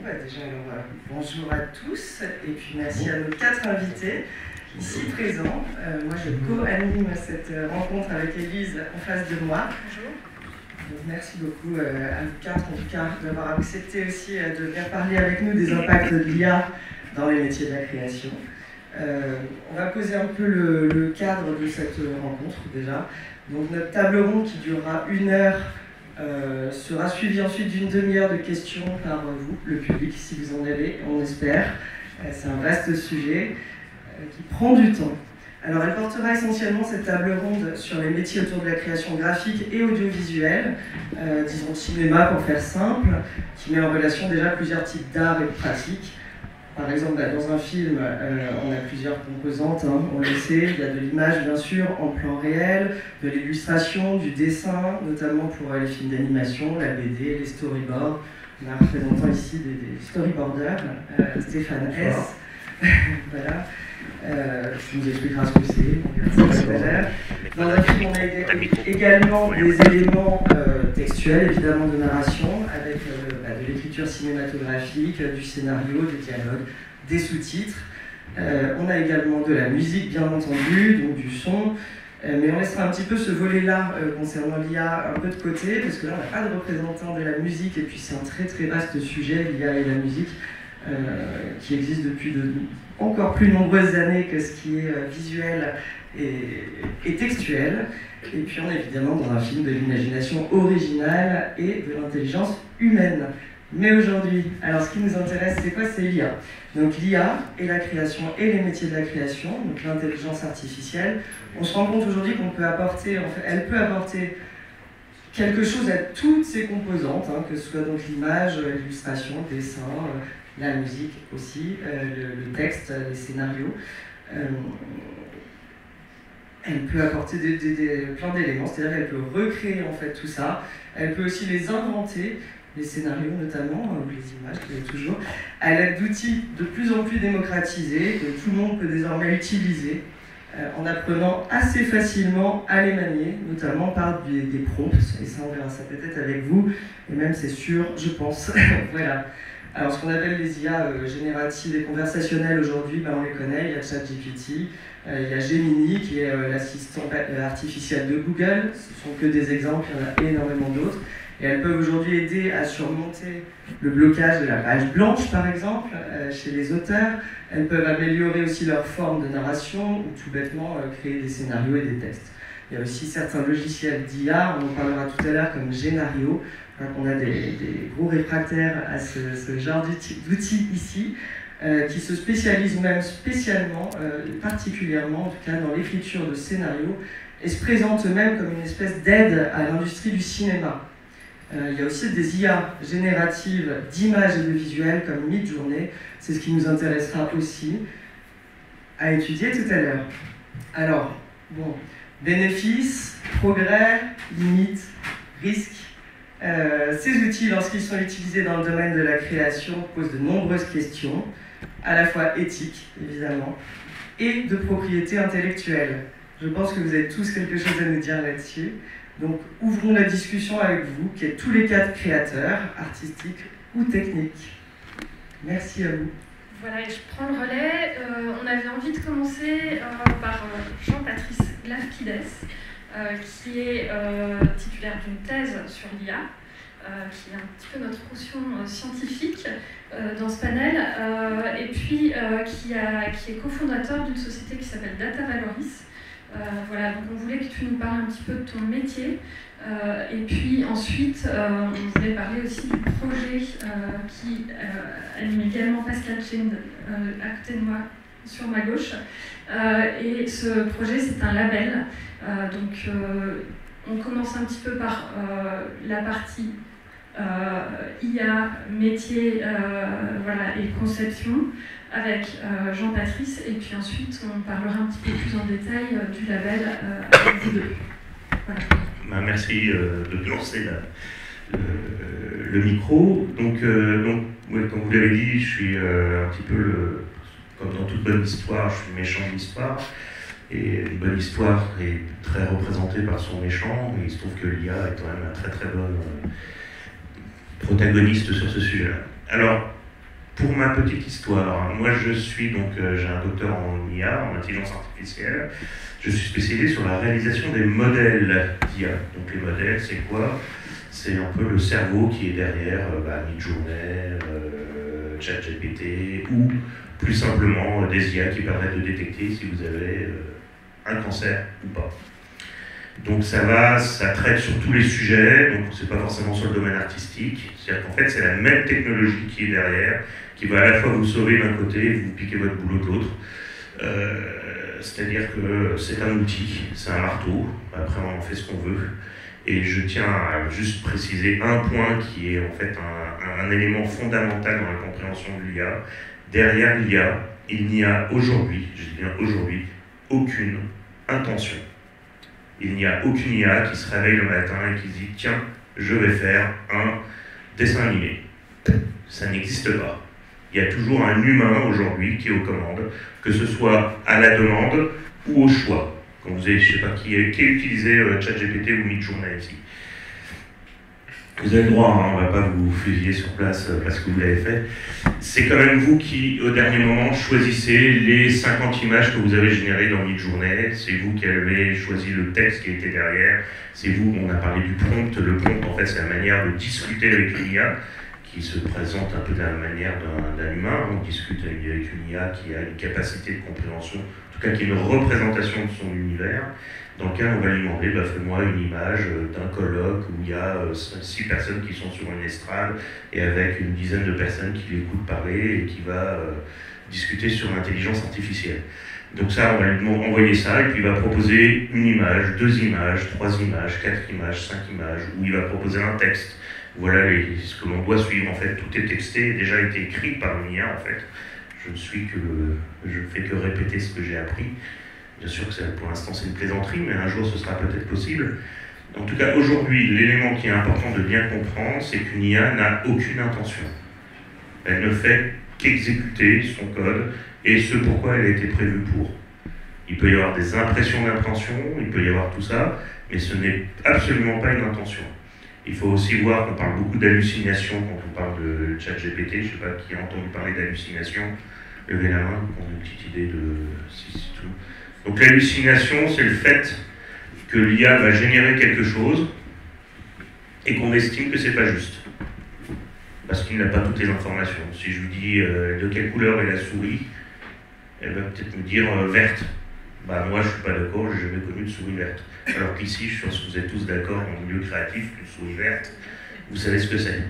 Déjà, alors, bonjour à tous, et puis merci à nos 4 invités ici présents. Moi, je co-anime cette rencontre avec Élise en face de moi. Bonjour. Donc, merci beaucoup à vous 4, en tout cas, d'avoir accepté aussi de venir parler avec nous des impacts de l'IA dans les métiers de la création. On va poser un peu le cadre de cette rencontre, déjà. Donc, notre table ronde qui durera 1 heure sera suivi ensuite d'une demi-heure de questions par vous, le public, si vous en avez, on espère. C'est un vaste sujet qui prend du temps. Alors, elle portera essentiellement cette table ronde sur les métiers autour de la création graphique et audiovisuelle, disons cinéma pour faire simple, qui met en relation déjà plusieurs types d'art et de pratiques. Par exemple, dans un film, on a plusieurs composantes, hein, on le sait, il y a de l'image bien sûr en plan réel, de l'illustration, du dessin, notamment pour les films d'animation, la BD, les storyboards. On a un représentant ici des storyboarders, Stéphane S. Voilà. Je vous expliquera ce que c'est. Dans un film, on a également des éléments textuels, évidemment de narration, avec de l'écriture cinématographique, du scénario, des dialogues, des sous-titres. On a également de la musique, bien entendu, donc du son. Mais on laissera un petit peu ce volet-là concernant l'IA un peu de côté, parce que là, on n'a pas de représentant de la musique, et puis c'est un très très vaste sujet, l'IA et la musique, qui existe depuis de encore plus nombreuses années que ce qui est visuel et textuel. Et puis on est évidemment dans un film de l'imagination originale et de l'intelligence humaine. Mais aujourd'hui, alors ce qui nous intéresse, c'est quoi? C'est l'IA. Donc l'IA et la création et les métiers de la création, donc l'intelligence artificielle. On se rend compte aujourd'hui qu'on peut apporter, en fait, elle peut apporter quelque chose à toutes ces composantes, hein, que ce soit donc l'image, l'illustration, le dessin, la musique aussi, le texte, les scénarios. Elle peut apporter plein d'éléments, c'est-à-dire qu'elle peut recréer en fait tout ça. Elle peut aussi les inventer, les scénarios notamment, ou les images, toujours, à l'aide d'outils de plus en plus démocratisés, que tout le monde peut désormais utiliser, en apprenant assez facilement à les manier, notamment par des prompts, et ça on verra ça peut-être avec vous, et même c'est sûr, je pense. Voilà. Alors, ce qu'on appelle les IA génératives et conversationnelles aujourd'hui, on les connaît, il y a ChatGPT, il y a Gemini qui est l'assistant artificiel de Google, ce ne sont que des exemples, il y en a énormément d'autres, et elles peuvent aujourd'hui aider à surmonter le blocage de la page blanche, par exemple, chez les auteurs. Elles peuvent améliorer aussi leur forme de narration, ou tout bêtement créer des scénarios et des textes. Il y a aussi certains logiciels d'IA, on en parlera tout à l'heure, comme Genario. On a des gros réfractaires à ce genre d'outils ici, qui se spécialisent même spécialement, particulièrement en tout cas dans l'écriture de scénarios, et se présentent eux-mêmes comme une espèce d'aide à l'industrie du cinéma. Il y a aussi des IA génératives d'images et de visuels comme Midjourney, c'est ce qui nous intéressera aussi à étudier tout à l'heure. Alors, bon, bénéfices, progrès, limites, risques. Ces outils, lorsqu'ils sont utilisés dans le domaine de la création, posent de nombreuses questions, à la fois éthiques, évidemment, et de propriété intellectuelle. Je pense que vous avez tous quelque chose à nous dire là-dessus. Donc, ouvrons la discussion avec vous, qui êtes tous les 4 créateurs, artistiques ou techniques. Merci à vous. Voilà, et je prends le relais. On avait envie de commencer par Jean-Patrice Lavkides, qui est titulaire d'une thèse sur l'IA, qui est un petit peu notre caution scientifique dans ce panel, et puis qui est cofondateur d'une société qui s'appelle Data Valoris. Voilà, donc on voulait que tu nous parles un petit peu de ton métier, et puis ensuite on voulait parler aussi du projet qui anime également Pascal Chind à côté de moi, sur ma gauche, et ce projet c'est un label. Donc on commence un petit peu par la partie IA, métier, voilà, et conception avec Jean-Patrice, et puis ensuite on parlera un petit peu plus en détail du label avec vous deux. Voilà. Merci de me lancer le micro. Donc ouais, comme vous l'avez dit, je suis un petit peu, comme dans toute bonne histoire, je suis méchant de l'histoire. Et une bonne histoire est très représentée par son méchant, et il se trouve que l'IA est quand même un très très bon protagoniste sur ce sujet-là. Alors, Pour ma petite histoire, moi je suis donc, j'ai un docteur en IA, en intelligence artificielle. Je suis spécialisé sur la réalisation des modèles d'IA. Donc les modèles, c'est quoi? C'est un peu le cerveau qui est derrière Midjourney, ChatGPT, ou plus simplement des IA qui permettent de détecter si vous avez un cancer ou pas. Donc ça traite sur tous les sujets, donc c'est pas forcément sur le domaine artistique. C'est-à-dire qu'en fait c'est la même technologie qui est derrière, qui va à la fois vous sauver d'un côté et vous piquer votre boulot de l'autre. C'est-à-dire que c'est un outil, c'est un marteau, après on en fait ce qu'on veut. Et je tiens à juste préciser un point qui est en fait un élément fondamental dans la compréhension de l'IA. Derrière l'IA, il n'y a aujourd'hui, je dis bien aujourd'hui, aucune intention. Il n'y a aucune IA qui se réveille le matin et qui dit « Tiens, je vais faire un dessin animé ». Ça n'existe pas. Il y a toujours un humain aujourd'hui qui est aux commandes, que ce soit à la demande ou au choix. Quand vous avez, je ne sais pas qui a utilisé ChatGPT ou Midjourney ici. Vous avez le droit, hein, on ne va pas vous fusiller sur place parce que vous l'avez fait. C'est quand même vous qui, au dernier moment, choisissez les 50 images que vous avez générées dans Midjourney. C'est vous qui avez choisi le texte qui était derrière. C'est vous, on a parlé du prompt. Le prompt, en fait, c'est la manière de discuter avec une IA qui se présente un peu de la manière d'un humain. On discute avec une IA qui a une capacité de compréhension, en tout cas qui est une représentation de son univers, dans lequel on va lui demander fais-moi une image d'un colloque où il y a 6 personnes qui sont sur une estrade et avec une dizaine de personnes qui l'écoutent parler et qui va discuter sur l'intelligence artificielle. Donc ça, on va lui envoyer ça et puis il va proposer une image, 2 images, 3 images, 4 images, 5 images, où il va proposer un texte. Voilà ce que l'on doit suivre. En fait, tout est texté et déjà été écrit par une IA. En fait, je ne fais que répéter ce que j'ai appris. Bien sûr que pour l'instant c'est une plaisanterie, mais un jour ce sera peut-être possible. En tout cas, aujourd'hui, l'élément qui est important de bien comprendre, c'est qu'une IA n'a aucune intention. Elle ne fait qu'exécuter son code et ce pourquoi elle a été prévue pour. Il peut y avoir des impressions d'intention, il peut y avoir tout ça, mais ce n'est absolument pas une intention. Il faut aussi voir qu'on parle beaucoup d'hallucination quand on parle de ChatGPT. Je ne sais pas qui a entendu parler d'hallucination. Levez la main pour une petite idée de... Si, tout. Donc l'hallucination, c'est le fait que l'IA va générer quelque chose et qu'on estime que c'est pas juste. Parce qu'il n'a pas toutes les informations. Si je lui dis de quelle couleur est la souris, elle va peut-être me dire verte. Moi je suis pas d'accord, j'ai jamais connu de souris verte. Alors qu'ici, je pense que vous êtes tous d'accord en milieu créatif, une souris verte, vous savez ce que c'est.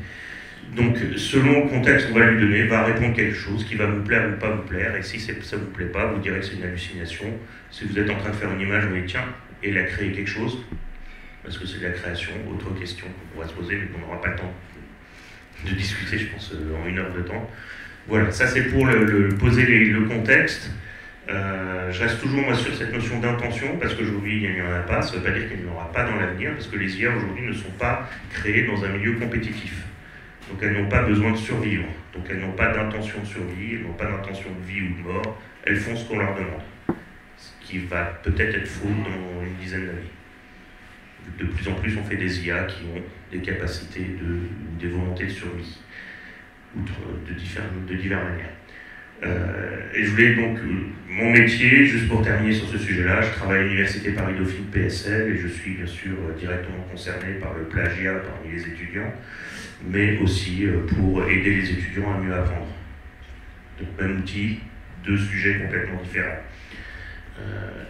Donc, selon le contexte qu'on va lui donner, va répondre quelque chose qui va vous plaire ou pas vous plaire, et si ça ne vous plaît pas, vous direz que c'est une hallucination. Si vous êtes en train de faire une image, vous dites tiens, et elle a créé quelque chose, parce que c'est de la création, autre question qu'on pourra se poser, mais qu'on n'aura pas le temps de discuter, je pense, en 1 heure de temps. Voilà, ça c'est pour poser le contexte. Je reste toujours moi sur cette notion d'intention parce qu'aujourd'hui il n'y en a pas, ça ne veut pas dire qu'il n'y en aura pas dans l'avenir parce que les IA aujourd'hui ne sont pas créées dans un milieu compétitif. Donc elles n'ont pas besoin de survivre, donc elles n'ont pas d'intention de survie, elles n'ont pas d'intention de vie ou de mort, elles font ce qu'on leur demande. Ce qui va peut-être être faux dans une dizaine d'années. De plus en plus on fait des IA qui ont des capacités ou des volontés de survie, de diverses manières. Et je voulais donc, mon métier, juste pour terminer sur ce sujet-là, je travaille à l'Université Paris-Dauphine PSL et je suis bien sûr directement concerné par le plagiat parmi les étudiants, mais aussi pour aider les étudiants à mieux apprendre. Donc même outil, 2 sujets complètement différents.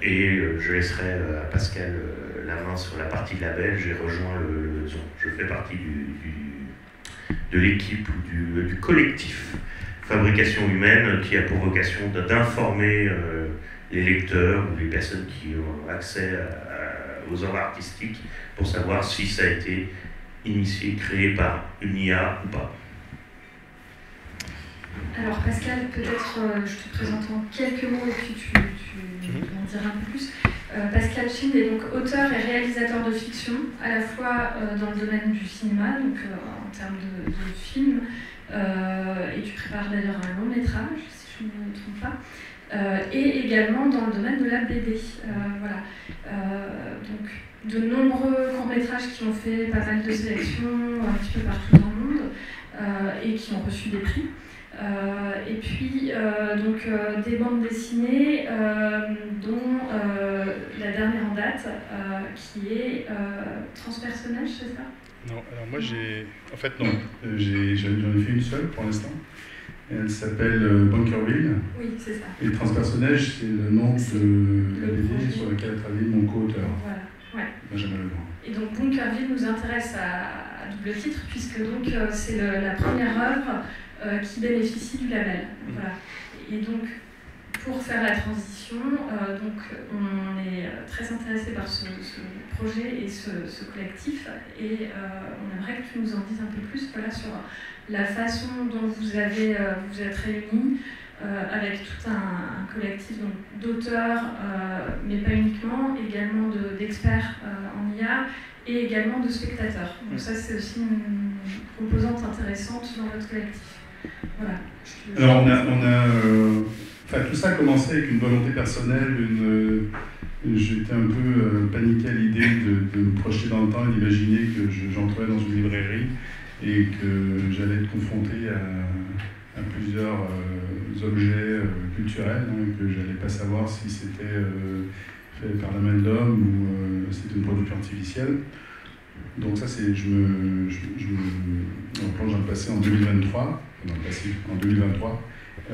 Et je laisserai à Pascal la main sur la partie de label, j'ai rejoint je fais partie de l'équipe ou du collectif Fabrication humaine qui a pour vocation d'informer les lecteurs ou les personnes qui ont accès aux œuvres artistiques pour savoir si ça a été initié, créé par une IA ou pas. Alors Pascal, peut-être je te présente en quelques mots et puis tu en diras un peu plus. Pascal Chind est donc auteur et réalisateur de fiction, à la fois dans le domaine du cinéma, donc en termes de films, et tu prépares d'ailleurs un long métrage, si je ne me trompe pas, et également dans le domaine de la BD. Donc de nombreux courts-métrages qui ont fait pas mal de sélections un petit peu partout dans le monde. et qui ont reçu des prix. Et puis donc des bandes dessinées dont la dernière en date qui est Transpersonnage, c'est ça? Non, alors moi en fait non, j'en ai fait une seule pour l'instant. Elle s'appelle Bunkerville. Oui, c'est ça. Et Transpersonnage, c'est le nom de la BD sur laquelle a travaillé mon co-auteur. Voilà, ouais. Benjamin Legrand. Et donc Bunkerville nous intéresse à double titre, puisque donc c'est la première œuvre qui bénéficie du label. Voilà. Et donc, pour faire la transition, donc on est très intéressé par ce projet et ce collectif, et on aimerait que tu nous en dises un peu plus, voilà, sur la façon dont vous êtes réunis avec tout un collectif d'auteurs, mais pas uniquement, également d'experts en IA et également de spectateurs. Donc ça, c'est aussi une composante intéressante dans votre collectif. Voilà. Alors enfin, tout ça a commencé avec une volonté personnelle. J'étais un peu paniqué à l'idée de me projeter dans le temps et d'imaginer que j'entrais dans une librairie et que j'allais être confronté à plusieurs objets culturels, que j'allais pas savoir si c'était fait par la main de l'homme ou c'était une production artificielle. Donc ça, je me plonge dans le passé en 2023, en 2023,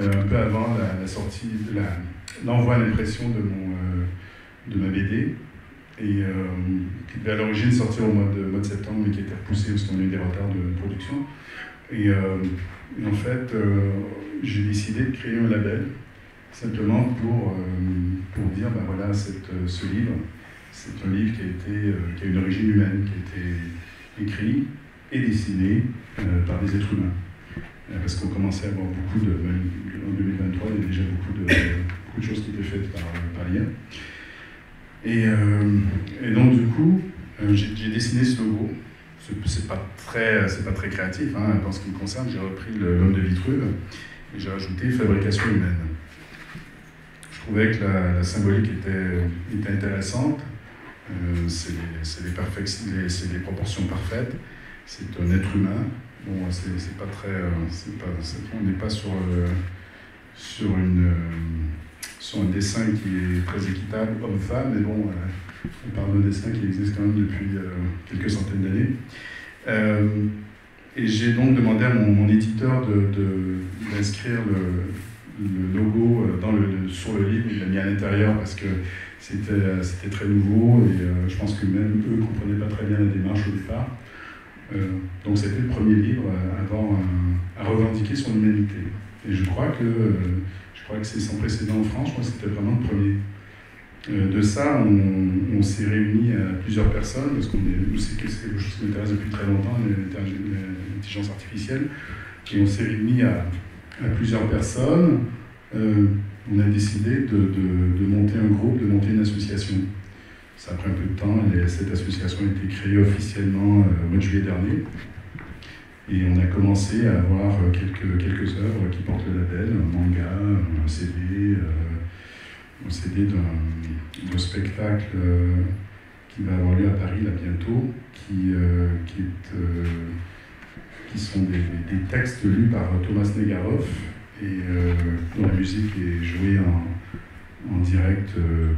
un peu avant la sortie, l'envoi à l'impression de ma BD, et qui devait à l'origine sortir au mois de septembre, mais qui a été repoussé parce qu'on a eu des retards de production. Et en fait, j'ai décidé de créer un label, simplement pour dire, ben voilà, ce livre, c'est un livre qui a une origine humaine, qui a été écrit et dessiné par des êtres humains. Parce qu'on commençait à avoir beaucoup en 2023, il y avait déjà beaucoup de choses qui étaient faites par l'IA. Et donc du coup, j'ai dessiné ce logo. C'est pas très créatif, hein, en ce qui me concerne. J'ai repris l'homme de Vitruve et j'ai rajouté fabrication humaine. Je trouvais que la symbolique était intéressante. C'est des proportions parfaites. C'est un être humain. Bon, c'est pas très. On n'est pas sur un dessin qui est très équitable, homme-femme, mais bon, on parle d'un dessin qui existe quand même depuis quelques centaines d'années. Et j'ai donc demandé à mon éditeur d'inscrire le logo sur le livre. Il l'a mis à l'intérieur parce que c'était très nouveau et je pense que même eux ne comprenaient pas très bien la démarche au départ. Donc c'était le premier livre à revendiquer son humanité. Et je crois que c'est sans précédent en France, je crois que c'était vraiment le premier. De ça, on s'est réunis à plusieurs personnes, parce que c'est quelque chose qui m'intéresse depuis très longtemps, l'intelligence artificielle, et on s'est réunis à plusieurs personnes. On a décidé de monter un groupe, de monter une association. Ça a pris un peu de temps, et cette association a été créée officiellement au mois de juillet dernier. Et on a commencé à avoir quelques œuvres qui portent le label, un manga, un CD d'un spectacle qui va avoir lieu à Paris là bientôt, qui sont des textes lus par Thomas Negaroff, et dont la musique est jouée en direct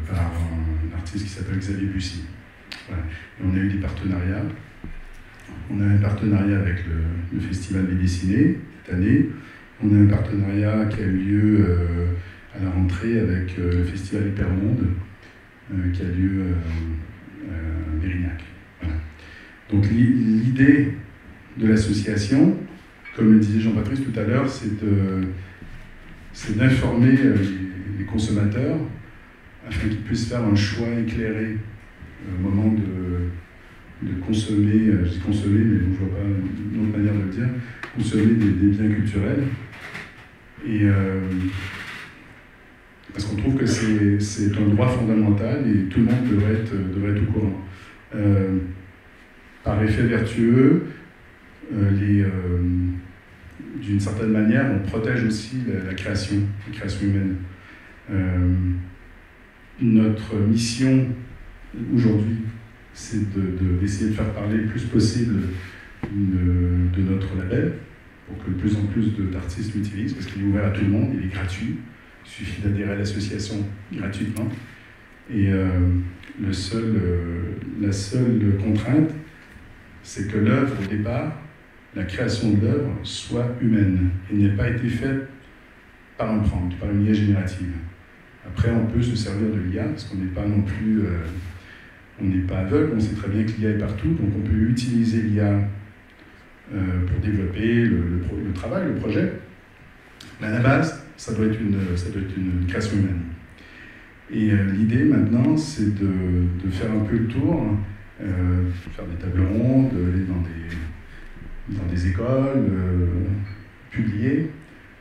par un artiste qui s'appelle Xavier Bussy. Voilà. Et on a eu des partenariats. On a un partenariat avec le Festival des Dessinés cette année. On a un partenariat qui a eu lieu à la rentrée avec le Festival Hypermonde, qui a lieu à Mérignac. Voilà. Donc l'idée de l'association, comme le disait Jean-Patrice tout à l'heure, c'est d'informer les consommateurs afin qu'ils puissent faire un choix éclairé au moment de consommer, je dis consommer, mais je ne vois pas une autre manière de le dire, consommer des biens culturels. Et parce qu'on trouve que c'est un droit fondamental et tout le monde devrait être au courant. Par effet vertueux, d'une certaine manière, on protège aussi la création humaine. Notre mission aujourd'hui, c'est d'essayer de faire parler le plus possible de notre label, pour que de plus en plus d'artistes l'utilisent, parce qu'il est ouvert à tout le monde, il est gratuit. Il suffit d'adhérer à l'association gratuitement. Et la seule contrainte, c'est que l'œuvre, au départ, la création de l'œuvre, soit humaine et n'ait pas été faite par un prompt, par une IA générative. Après, on peut se servir de l'IA, parce qu'on n'est pas non plus... on n'est pas aveugle, on sait très bien que l'IA est partout, donc on peut utiliser l'IA pour développer le travail, le projet. Mais à la base, ça doit être une création humaine. Et l'idée maintenant, c'est de faire un peu le tour, faire des tables rondes, aller dans des écoles, publier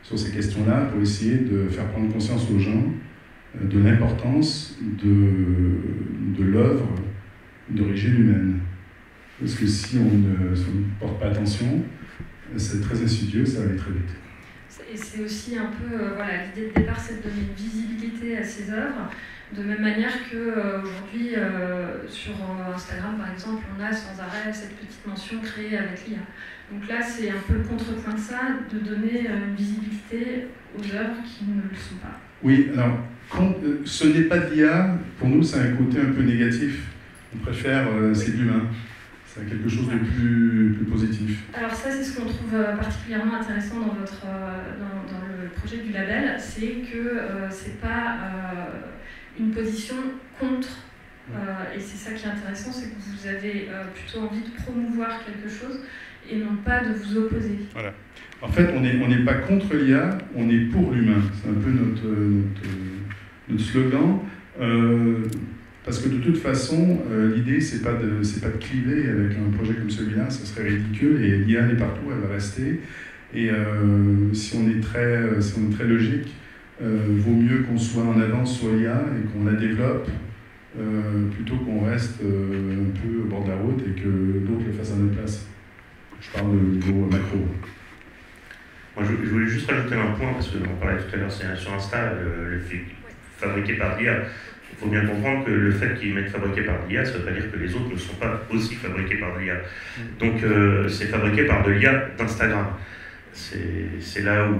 sur ces questions-là pour essayer de faire prendre conscience aux gens de l'importance de l'œuvre d'origine humaine. Parce que si on ne porte pas attention, c'est très insidieux, ça va aller très vite. Et c'est aussi un peu, voilà, l'idée de départ, c'est de donner une visibilité à ces œuvres, de même manière qu'aujourd'hui, sur Instagram, par exemple, on a sans arrêt cette petite mention créée avec l'IA. Donc là, c'est un peu le contrepoint de ça, de donner une visibilité aux œuvres qui ne le sont pas. Oui, alors, ce n'est pas de l'IA, pour nous, c'est un côté un peu négatif. On préfère, c'est de l'humain. C'est quelque chose de plus positif. Alors ça, c'est ce qu'on trouve particulièrement intéressant dans le projet du label, c'est que c'est pas une position contre, et c'est ça qui est intéressant, c'est que vous avez plutôt envie de promouvoir quelque chose et non pas de vous opposer. Voilà. En fait, on n'est pas contre l'IA, on est pour l'humain. C'est un peu notre slogan. Parce que de toute façon, l'idée, c'est pas de cliver avec un projet comme celui-là, ce serait ridicule, et l'IA est partout, elle va rester. Et si on est très logique, vaut mieux qu'on soit en avance sur l'IA et qu'on la développe, plutôt qu'on reste un peu au bord de la route et que d'autres le fassent à notre place. Je parle de niveau macro. Moi, je voulais juste rajouter un point, parce qu'on parlait tout à l'heure sur Insta, le fait fabriqué par l'IA. Il faut bien comprendre que le fait qu'ils mettent fabriqué par l'IA, ça ne veut pas dire que les autres ne sont pas aussi fabriqués par l'IA. Donc c'est fabriqué par de l'IA d'Instagram. C'est là où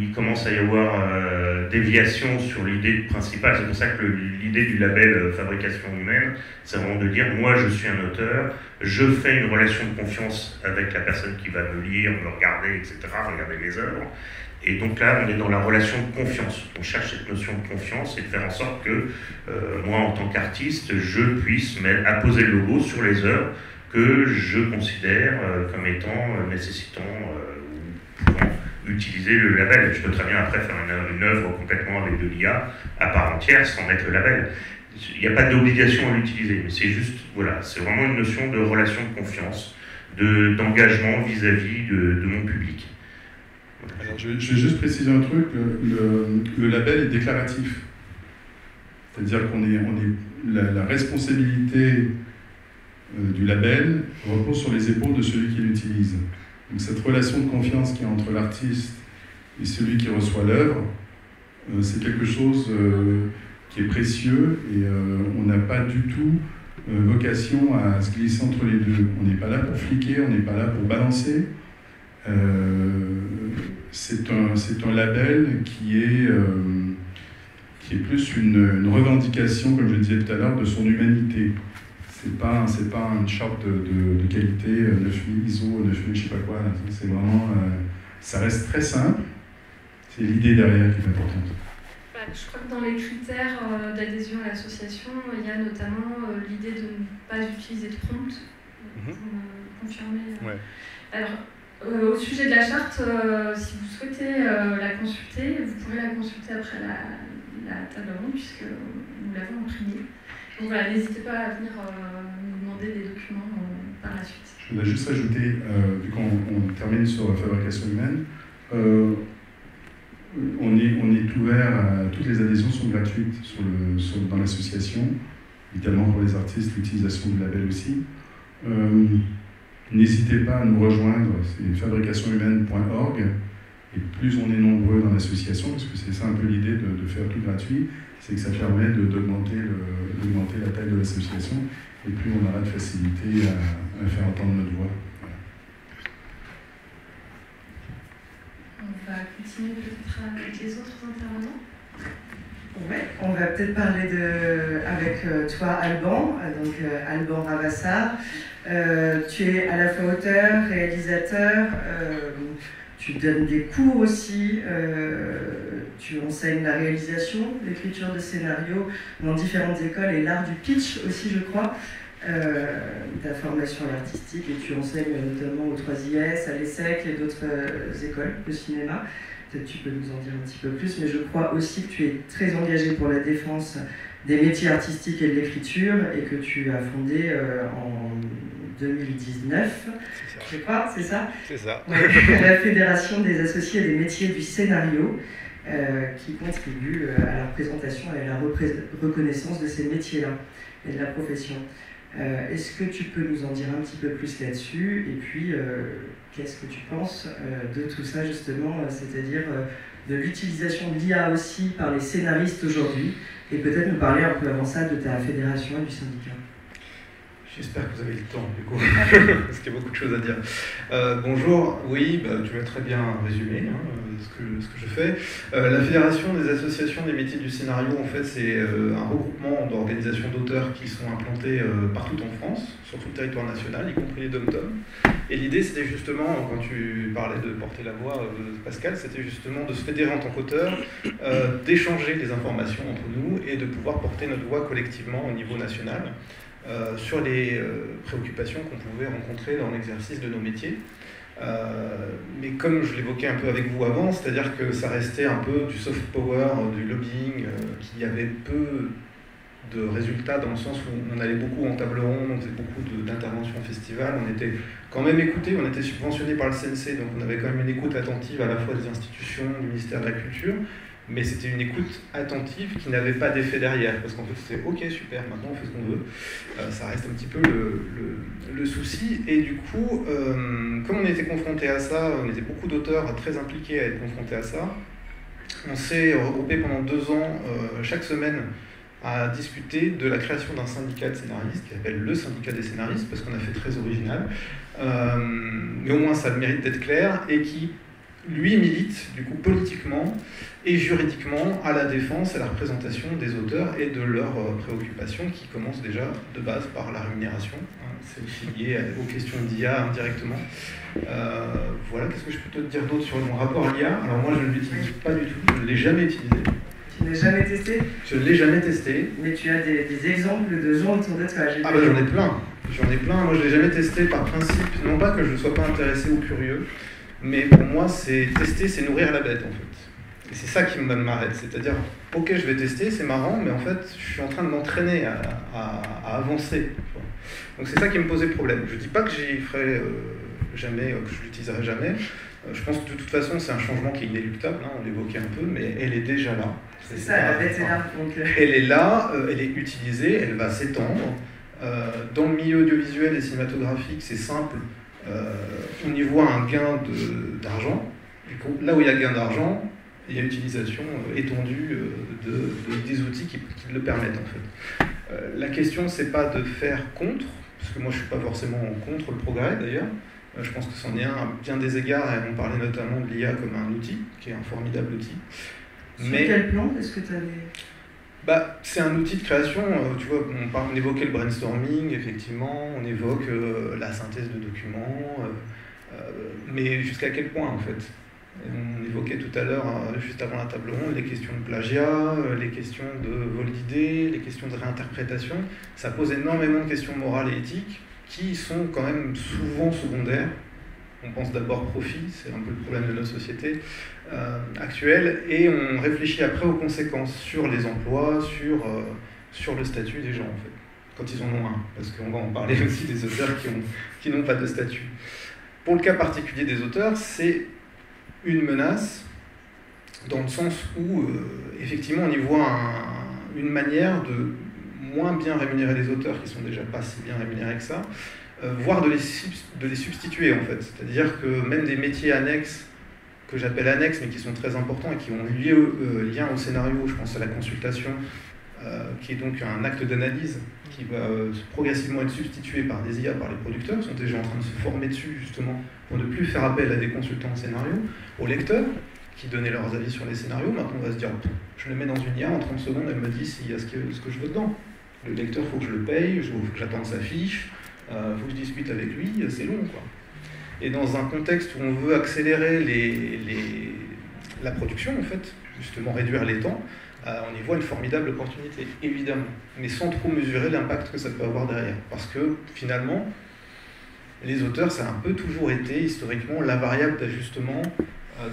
il commence à y avoir déviation sur l'idée principale. C'est pour ça que l'idée du label fabrication humaine, c'est vraiment de dire, moi je suis un auteur, je fais une relation de confiance avec la personne qui va me lire, me regarder, etc., regarder mes œuvres. Et donc là, on est dans la relation de confiance. On cherche cette notion de confiance et de faire en sorte que moi, en tant qu'artiste, je puisse apposer le logo sur les œuvres que je considère comme étant nécessitant ou pouvant utiliser le label. Je peux très bien après faire une œuvre complètement avec de l'IA à part entière sans mettre le label. Il n'y a pas d'obligation à l'utiliser, mais c'est juste, voilà, c'est vraiment une notion de relation de confiance, d'engagement vis-à-vis de mon public. Alors, je vais juste préciser un truc, le label est déclaratif. C'est-à-dire la responsabilité du label repose sur les épaules de celui qui l'utilise. Donc cette relation de confiance qu'il y a entre l'artiste et celui qui reçoit l'œuvre, c'est quelque chose qui est précieux et on n'a pas du tout vocation à se glisser entre les deux. On n'est pas là pour fliquer, on n'est pas là pour balancer. C'est un label qui est plus une revendication, comme je le disais tout à l'heure, de son humanité. C'est pas une charte de qualité 9000 ISO, 9000 je sais pas quoi. C'est vraiment, ça reste très simple. C'est l'idée derrière qui est importante. Je crois que dans les critères d'adhésion à l'association, il y a notamment l'idée de ne pas utiliser de prompt. Vous me confirmez Ouais. Alors, au sujet de la charte, si vous souhaitez la consulter, vous pourrez la consulter après la table ronde, puisque nous l'avons imprimée. Donc voilà, n'hésitez pas à venir nous demander des documents par la suite. Je voudrais juste ajouter, vu qu'on termine sur la fabrication humaine, on est ouvert à toutes les adhésions sont gratuites dans l'association, évidemment pour les artistes, l'utilisation du label aussi. N'hésitez pas à nous rejoindre, c'est fabricationhumaine.org, et plus on est nombreux dans l'association, parce que c'est ça un peu l'idée de faire tout gratuit, c'est que ça permet d'augmenter la taille de l'association, et plus on aura de facilité à faire entendre notre voix. Voilà. On va continuer peut-être avec les autres intervenants. Ouais, on va peut-être parler avec toi, Alban, donc Alban Ravassar. Tu es à la fois auteur, réalisateur, tu donnes des cours aussi, tu enseignes la réalisation, l'écriture de scénarios dans différentes écoles et l'art du pitch aussi, je crois. Ta formation artistique et tu enseignes notamment au 3IS, à l'ESSEC et d'autres écoles de cinéma. Peut-être tu peux nous en dire un petit peu plus, mais je crois aussi que tu es très engagé pour la défense des métiers artistiques et de l'écriture et que tu as fondé en 2019, je crois, c'est ça ? C'est ça. Ouais, la Fédération des associés des métiers du scénario qui contribue à la représentation et à la reconnaissance de ces métiers-là et de la profession. Est-ce que tu peux nous en dire un petit peu plus là-dessus? Et puis, qu'est-ce que tu penses de tout ça, justement, c'est-à-dire de l'utilisation de l'IA aussi par les scénaristes aujourd'hui? Et peut-être nous parler un peu avant ça de ta fédération et du syndicat. J'espère que vous avez le temps, du coup, parce qu'il y a beaucoup de choses à dire. Bonjour, oui, tu l'as très bien résumé, ce que je fais. La Fédération des associations des métiers du scénario, en fait, c'est un regroupement d'organisations d'auteurs qui sont implantées partout en France, sur tout le territoire national, y compris les dom-tom. Et l'idée, c'était justement, quand tu parlais de porter la voix, Pascal, c'était justement de se fédérer en tant qu'auteur, d'échanger des informations entre nous et de pouvoir porter notre voix collectivement au niveau national. Sur les préoccupations qu'on pouvait rencontrer dans l'exercice de nos métiers. Mais comme je l'évoquais un peu avec vous avant, c'est-à-dire que ça restait un peu du soft power, du lobbying, qui avait peu de résultats dans le sens où on allait beaucoup en table ronde, on faisait beaucoup d'interventions en festival, on était quand même écoutés, on était subventionné par le CNC, donc on avait quand même une écoute attentive à la fois des institutions, du ministère de la Culture, mais c'était une écoute attentive qui n'avait pas d'effet derrière, parce qu'en fait c'était ok, super, maintenant on fait ce qu'on veut. Ça reste un petit peu le souci, et du coup, comme on était confrontés à ça, on était beaucoup d'auteurs très impliqués à être confrontés à ça, on s'est regroupés pendant 2 ans, chaque semaine, à discuter de la création d'un syndicat de scénaristes, qui s'appelle le syndicat des scénaristes, parce qu'on a fait très original, mais au moins ça a le mérite d'être clair, et qui, lui, milite, du coup, politiquement et juridiquement à la défense et à la représentation des auteurs et de leurs préoccupations qui commencent déjà de base par la rémunération. C'est aussi lié aux questions d'IA indirectement. Voilà, qu'est-ce que je peux te dire d'autre sur mon rapport à l'IA? Alors moi, je ne l'utilise pas du tout, je ne l'ai jamais utilisé. Tu n'as jamais testé? Je ne l'ai jamais testé. Mais tu as des exemples de gens autour de toi? Ah bah j'en ai plein. J'en ai plein. Moi, je ne l'ai jamais testé par principe. Non pas que je ne sois pas intéressé ou curieux, mais pour moi, c'est tester, c'est nourrir la bête, en fait. Et c'est ça qui me m'arrête. C'est-à-dire, ok, je vais tester, c'est marrant, mais en fait, je suis en train de m'entraîner à avancer. Donc c'est ça qui me posait problème. Je ne dis pas que j'y ferai jamais, que je l'utiliserai jamais. Je pense que de toute façon, c'est un changement qui est inéluctable, hein, on l'évoquait un peu, mais elle est déjà là. C'est ça, la bête est là. Donc... Elle est là, elle est utilisée, elle va s'étendre. Dans le milieu audiovisuel et cinématographique, c'est simple. On y voit un gain d'argent. Là où il y a gain d'argent, il y a utilisation étendue des outils qui le permettent, en fait. La question, c'est pas de faire contre, parce que moi je suis pas forcément contre le progrès d'ailleurs. Je pense que c'en est un à bien des égards, et on parlait notamment de l'IA comme un outil, qui est un formidable outil. Sur quel plan est-ce que tu avais... C'est un outil de création, tu vois, on évoquait le brainstorming, effectivement, on évoque la synthèse de documents, mais jusqu'à quel point, en fait? On évoquait tout à l'heure, juste avant la table ronde, les questions de plagiat, les questions de vol d'idées, les questions de réinterprétation. Ça pose énormément de questions morales et éthiques qui sont quand même souvent secondaires. On pense d'abord profit, c'est un peu le problème de notre société actuelle, et on réfléchit après aux conséquences sur les emplois, sur le statut des gens, en fait, quand ils en ont un, parce qu'on va en parler aussi des auteurs qui n'ont pas de statut. Pour le cas particulier des auteurs, c'est une menace, dans le sens où, effectivement, on y voit une manière de moins bien rémunérer les auteurs, qui sont déjà pas si bien rémunérés que ça, voire de les substituer, en fait. C'est-à-dire que même des métiers annexes, que j'appelle annexes, mais qui sont très importants et qui ont lien au scénario, je pense à la consultation, qui est donc un acte d'analyse, qui va progressivement être substitué par des IA, par les producteurs, qui sont déjà en train de se former dessus, justement, pour ne plus faire appel à des consultants de scénario, aux lecteurs, qui donnaient leurs avis sur les scénarios. Maintenant, on va se dire, je le mets dans une IA, en 30 secondes, elle me dit s'il y a ce que je veux dedans. Le lecteur, il faut que je le paye, j'attends sa fiche, il faut que je discute avec lui, c'est long, quoi. Et dans un contexte où on veut accélérer la production, en fait, justement réduire les temps, on y voit une formidable opportunité, évidemment, mais sans trop mesurer l'impact que ça peut avoir derrière. Parce que, finalement, les auteurs, ça a un peu toujours été, historiquement, la variable d'ajustement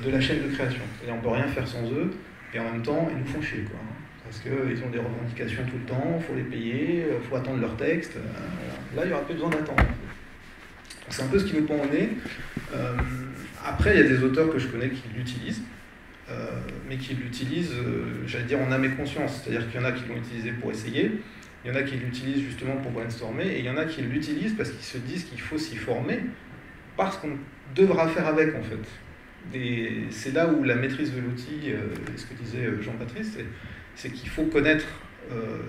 de la chaîne de création. C'est-à-dire, on ne peut rien faire sans eux, et en même temps, ils nous font chier, quoi. Parce qu'ils ont des revendications tout le temps, il faut les payer, il faut attendre leur texte. Là, il n'y aura plus besoin d'attendre. C'est un peu ce qui nous pend au nez. Après, il y a des auteurs que je connais qui l'utilisent, mais qui l'utilisent, j'allais dire, en âme et conscience. C'est-à-dire qu'il y en a qui l'ont utilisé pour essayer, il y en a qui l'utilisent justement pour brainstormer, et il y en a qui l'utilisent parce qu'ils se disent qu'il faut s'y former, parce qu'on devra faire avec, en fait. Et c'est là où la maîtrise de l'outil, ce que disait Jean-Patrice, c'est qu'il faut connaître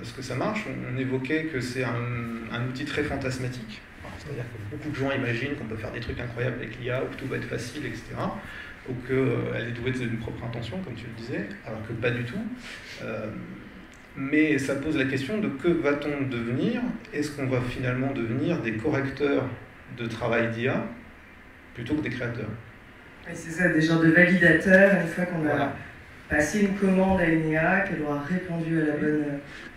ce que ça marche. On évoquait que c'est un outil très fantasmatique. C'est-à-dire que beaucoup de gens imaginent qu'on peut faire des trucs incroyables avec l'IA, ou que tout va être facile, etc. Ou qu'elle est douée d'une propre intention, comme tu le disais, alors que pas du tout. Mais ça pose la question de que va-t-on devenir? Est-ce qu'on va finalement devenir des correcteurs de travail d'IA plutôt que des créateurs? Et c'est ça, des genres de validateurs, une fois qu'on a passé une commande à une IA, qu'elle aura répondu à la bonne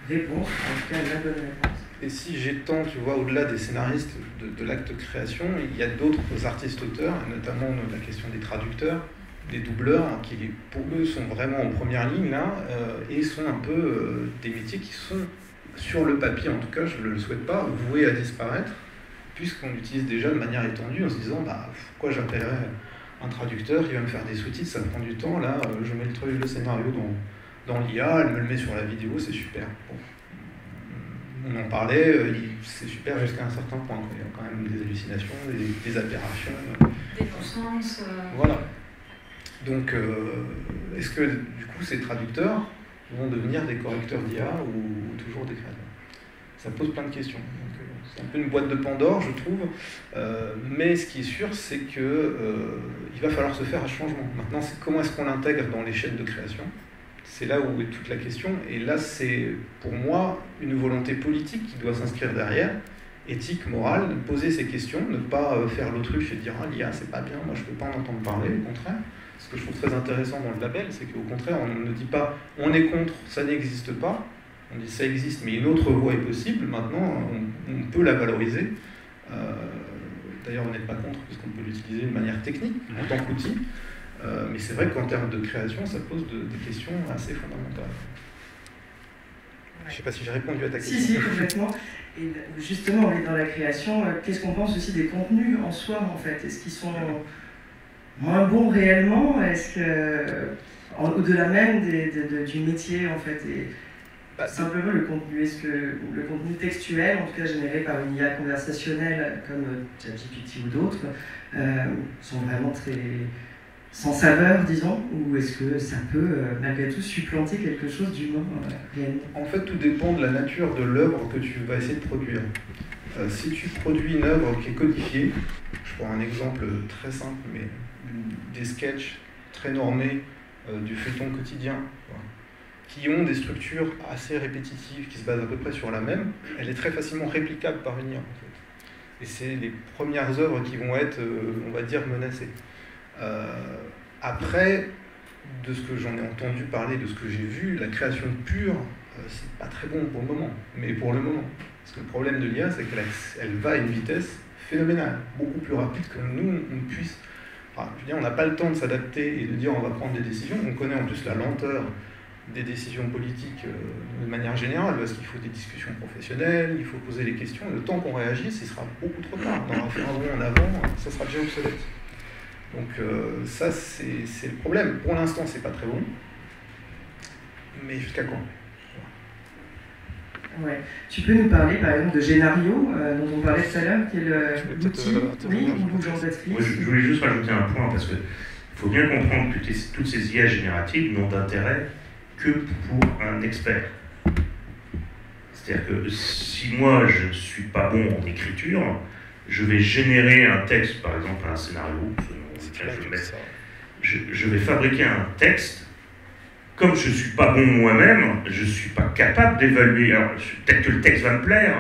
réponse, en tout cas à la bonne réponse. Et si j'étends, tu vois, au-delà des scénaristes de l'acte de création, il y a d'autres artistes-auteurs, notamment la question des traducteurs, des doubleurs, qui pour eux sont vraiment en première ligne là, et sont un peu des métiers qui sont, sur le papier en tout cas, je ne le souhaite pas, voués à disparaître, puisqu'on l'utilise déjà de manière étendue en se disant, pourquoi j'appellerais un traducteur qui va me faire des sous-titres, ça prend du temps, là, je mets le scénario dans l'IA, elle me le met sur la vidéo, c'est super. Bon. On en parlait, c'est super jusqu'à un certain point. Il y a quand même des hallucinations, des aberrations. Des non-sens. Voilà. Donc, est-ce que du coup ces traducteurs vont devenir des correcteurs d'IA ou toujours des créateurs? Ça pose plein de questions. C'est un peu une boîte de Pandore, je trouve. Mais ce qui est sûr, c'est qu'il va falloir se faire un changement. Maintenant, c'est comment est-ce qu'on l'intègre dans les chaînes de création? C'est là où est toute la question. Et là, c'est pour moi une volonté politique qui doit s'inscrire derrière, éthique, morale, de poser ces questions, ne pas faire l'autruche et dire « Ah, l'IA, c'est pas bien, moi je ne peux pas en entendre parler », au contraire. Ce que je trouve très intéressant dans le label, c'est qu'au contraire, on ne dit pas « On est contre, ça n'existe pas », on dit « Ça existe, mais une autre voie est possible, maintenant, on peut la valoriser ». D'ailleurs, on n'est pas contre, puisqu'on peut l'utiliser de manière technique, en tant qu'outil. Mais c'est vrai qu'en termes de création, ça pose des questions assez fondamentales. Je ne sais pas si j'ai répondu à ta question. Si, complètement. Et justement, on est dans la création. Qu'est-ce qu'on pense aussi des contenus en soi, en fait? Est-ce qu'ils sont moins bons réellement? Est-ce que, au-delà même du métier, en fait, et simplement le contenu, est-ce que le contenu textuel, en tout cas généré par une IA conversationnelle comme ChatGPT ou d'autres, sont vraiment très sans saveur, disons, ou est-ce que ça peut, malgré tout, supplanter quelque chose d'humain réellement? En fait, tout dépend de la nature de l'œuvre que tu vas essayer de produire. Si tu produis une œuvre qui est codifiée, je prends un exemple très simple, mais des sketchs très normés, du feuilleton quotidien, qui ont des structures assez répétitives, qui se basent à peu près sur la même, elle est très facilement réplicable par une IA, en fait. Et c'est les premières œuvres qui vont être, on va dire, menacées. Après, de ce que j'en ai entendu parler, de ce que j'ai vu, la création pure, c'est pas très bon pour le moment, mais pour le moment. Parce que le problème de l'IA, c'est qu'elle va à une vitesse phénoménale, beaucoup plus rapide que nous, on puisse. Enfin, je veux dire, on n'a pas le temps de s'adapter et de dire on va prendre des décisions. On connaît en plus la lenteur des décisions politiques de manière générale, parce qu'il faut des discussions professionnelles, il faut poser les questions. Le temps qu'on réagisse, il sera beaucoup trop tard. On aura fait un bond en avant, ça sera déjà obsolète. Donc ça, c'est le problème. Pour l'instant, c'est pas très bon. Mais jusqu'à quand? Ouais. Tu peux nous parler, par exemple, de Génario, dont on parlait tout à l'heure, qui est l'outil... Oui, Moi, je voulais juste rajouter un point, parce qu'il faut bien comprendre que toutes ces IA génératives n'ont d'intérêt que pour un expert. C'est-à-dire que si moi, je ne suis pas bon en écriture, je vais générer un texte, par exemple un scénario, je vais fabriquer un texte, comme je ne suis pas bon moi-même, je ne suis pas capable d'évaluer. Alors, peut-être que le texte va me plaire,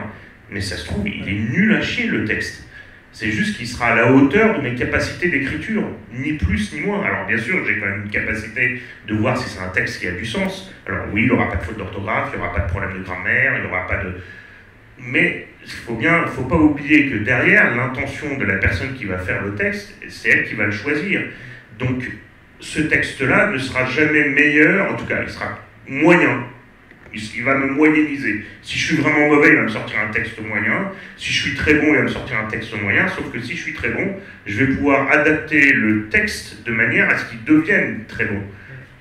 mais ça se trouve, il est nul à chier le texte. C'est juste qu'il sera à la hauteur de mes capacités d'écriture, ni plus ni moins. Alors bien sûr, j'ai quand même une capacité de voir si c'est un texte qui a du sens. Alors oui, il n'y aura pas de faute d'orthographe, il n'y aura pas de problème de grammaire, il n'y aura pas de... Mais il ne faut pas oublier que derrière, l'intention de la personne qui va faire le texte, c'est elle qui va le choisir. Donc ce texte-là ne sera jamais meilleur, en tout cas il sera moyen. Il va me moyenniser. Si je suis vraiment mauvais, il va me sortir un texte moyen. Si je suis très bon, il va me sortir un texte moyen. Sauf que si je suis très bon, je vais pouvoir adapter le texte de manière à ce qu'il devienne très bon.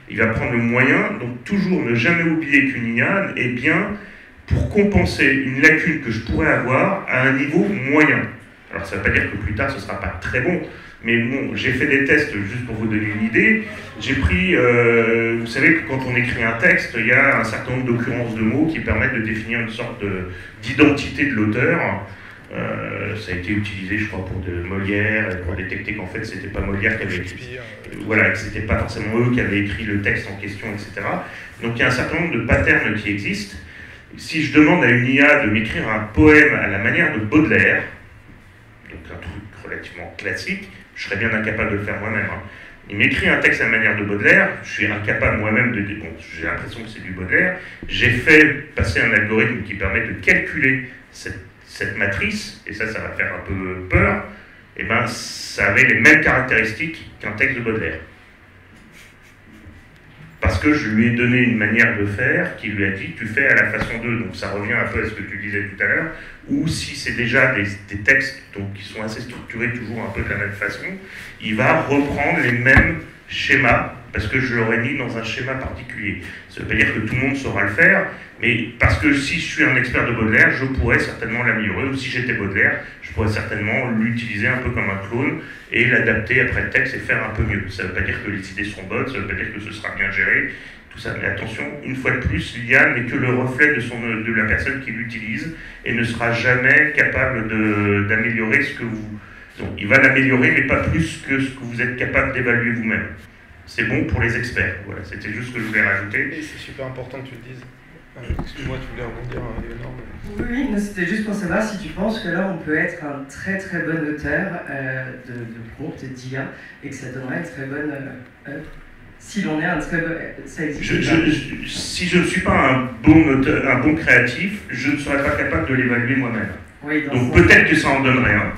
Il va prendre le moyen. Donc toujours ne jamais oublier qu'une IA est bien pour compenser une lacune que je pourrais avoir à un niveau moyen. Alors ça ne veut pas dire que plus tard ce ne sera pas très bon. Mais bon, j'ai fait des tests, juste pour vous donner une idée. J'ai pris, vous savez que quand on écrit un texte, il y a un certain nombre d'occurrences de mots qui permettent de définir une sorte d'identité de l'auteur. Ça a été utilisé, je crois, pour de Molière, pour détecter qu'en fait, c'était pas Molière qui avait écrit. Voilà, que c'était pas forcément eux qui avaient écrit le texte en question, etc. Donc il y a un certain nombre de patterns qui existent. Si je demande à une IA de m'écrire un poème à la manière de Baudelaire, donc un truc relativement classique, je serais bien incapable de le faire moi-même. Hein. Il m'écrit un texte à la manière de Baudelaire, je suis incapable moi-même de... Bon, j'ai l'impression que c'est du Baudelaire. J'ai fait passer un algorithme qui permet de calculer cette matrice, et ça va faire un peu peur, et ben ça avait les mêmes caractéristiques qu'un texte de Baudelaire. Parce que je lui ai donné une manière de faire qui lui a dit tu fais à la façon d'eux, donc ça revient un peu à ce que tu disais tout à l'heure, ou si c'est déjà des textes donc, qui sont assez structurés toujours un peu de la même façon, il va reprendre les mêmes schémas, parce que je l'aurais mis dans un schéma particulier. Ça ne veut pas dire que tout le monde saura le faire, mais parce que si je suis un expert de Baudelaire, je pourrais certainement l'améliorer, ou si j'étais Baudelaire, je pourrais certainement l'utiliser un peu comme un clone, et l'adapter après le texte et faire un peu mieux. Ça ne veut pas dire que les idées seront bonnes, ça ne veut pas dire que ce sera bien géré, tout ça. Mais attention, une fois de plus, l'IA n'est que le reflet de la personne qui l'utilise et ne sera jamais capable d'améliorer ce que vous... Donc, il va l'améliorer, mais pas plus que ce que vous êtes capable d'évaluer vous-même. C'est bon pour les experts. Voilà, c'était juste ce que je voulais rajouter. Et c'est super important que tu le dises. Excuse-moi, tu voulais rebondir, Léonore. Oui, c'était juste pour savoir si tu penses que là, on peut être un très très bon auteur de prompt et d'IA et que ça donnerait une très bonne œuvre. Si l'on est un très bon... Ça existe si je ne suis pas un bon auteur, un bon créatif, je ne serais pas capable de l'évaluer moi-même. Oui, donc peut-être que ça en donnerait un,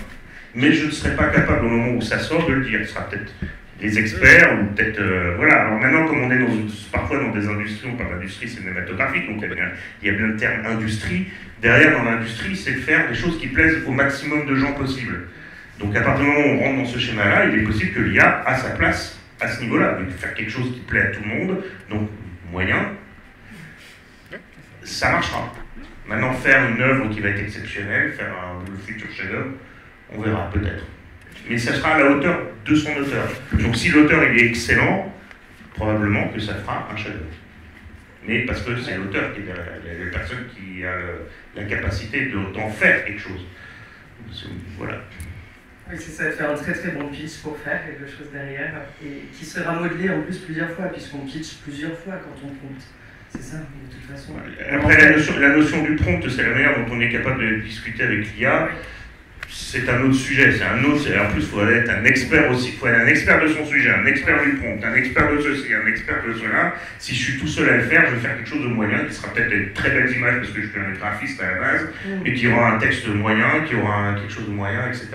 mais je ne serais pas capable au moment où ça sort de le dire. Ce sera peut-être des experts, ou peut-être... voilà, alors maintenant, comme on est parfois dans des industries, on parle d'industrie cinématographique, donc il y a bien le terme industrie. Derrière, dans l'industrie, c'est de faire des choses qui plaisent au maximum de gens possible. Donc à partir du moment où on rentre dans ce schéma-là, il est possible que l'IA a sa place à ce niveau-là, de faire quelque chose qui plaît à tout le monde, donc moyen, ça marchera. Maintenant, faire une œuvre qui va être exceptionnelle, faire le futur chef-d'œuvre, on verra peut-être. Mais ça sera à la hauteur de son auteur. Donc si l'auteur il est excellent, probablement que ça fera un chef-d'œuvre. Mais parce que c'est l'auteur qui est derrière, il y a la personne qui a la capacité d'en faire quelque chose. Voilà. Oui, c'est ça, de faire un très très bon pitch pour faire quelque chose derrière, et qui sera modelé en plus plusieurs fois, puisqu'on pitch plusieurs fois quand on prompt. C'est ça, de toute façon. Après, la notion du prompt, c'est la manière dont on est capable de discuter avec l'IA. C'est un autre sujet, en plus il faut être un expert aussi, il faut être un expert de son sujet, un expert du prompt, un expert de ceci, un expert de cela. Si je suis tout seul à le faire, je vais faire quelque chose de moyen, qui sera peut-être des très belles images parce que je suis un graphiste à la base, mais qui aura un texte moyen, qui aura quelque chose de moyen, etc.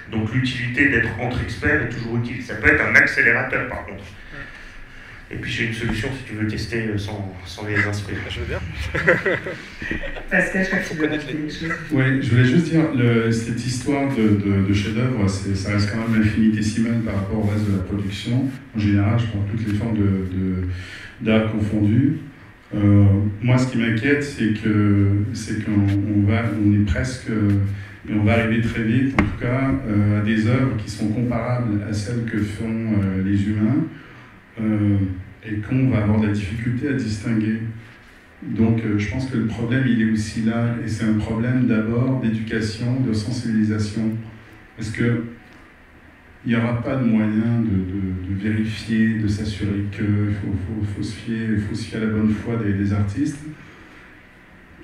Donc l'utilité d'être entre experts est toujours utile. Ça peut être un accélérateur par contre. Et puis j'ai une solution si tu veux tester sans les instruire. Je veux bien. Pascal, je crois que tu veux rajouter quelque chose. Oui, je voulais juste dire, cette histoire de chef-d'œuvre, ça reste quand même l'infinitésimal par rapport au reste de la production. En général, je prends toutes les formes d'art confondues. Moi, ce qui m'inquiète, c'est qu'on est presque... Et on va arriver très vite, en tout cas, à des œuvres qui sont comparables à celles que font les humains. Et qu'on va avoir de la difficulté à distinguer. Donc je pense que le problème il est aussi là, et c'est un problème d'abord d'éducation, de sensibilisation. Parce que il n'y aura pas de moyen de vérifier, de s'assurer qu'il faut se fier à la bonne foi des artistes.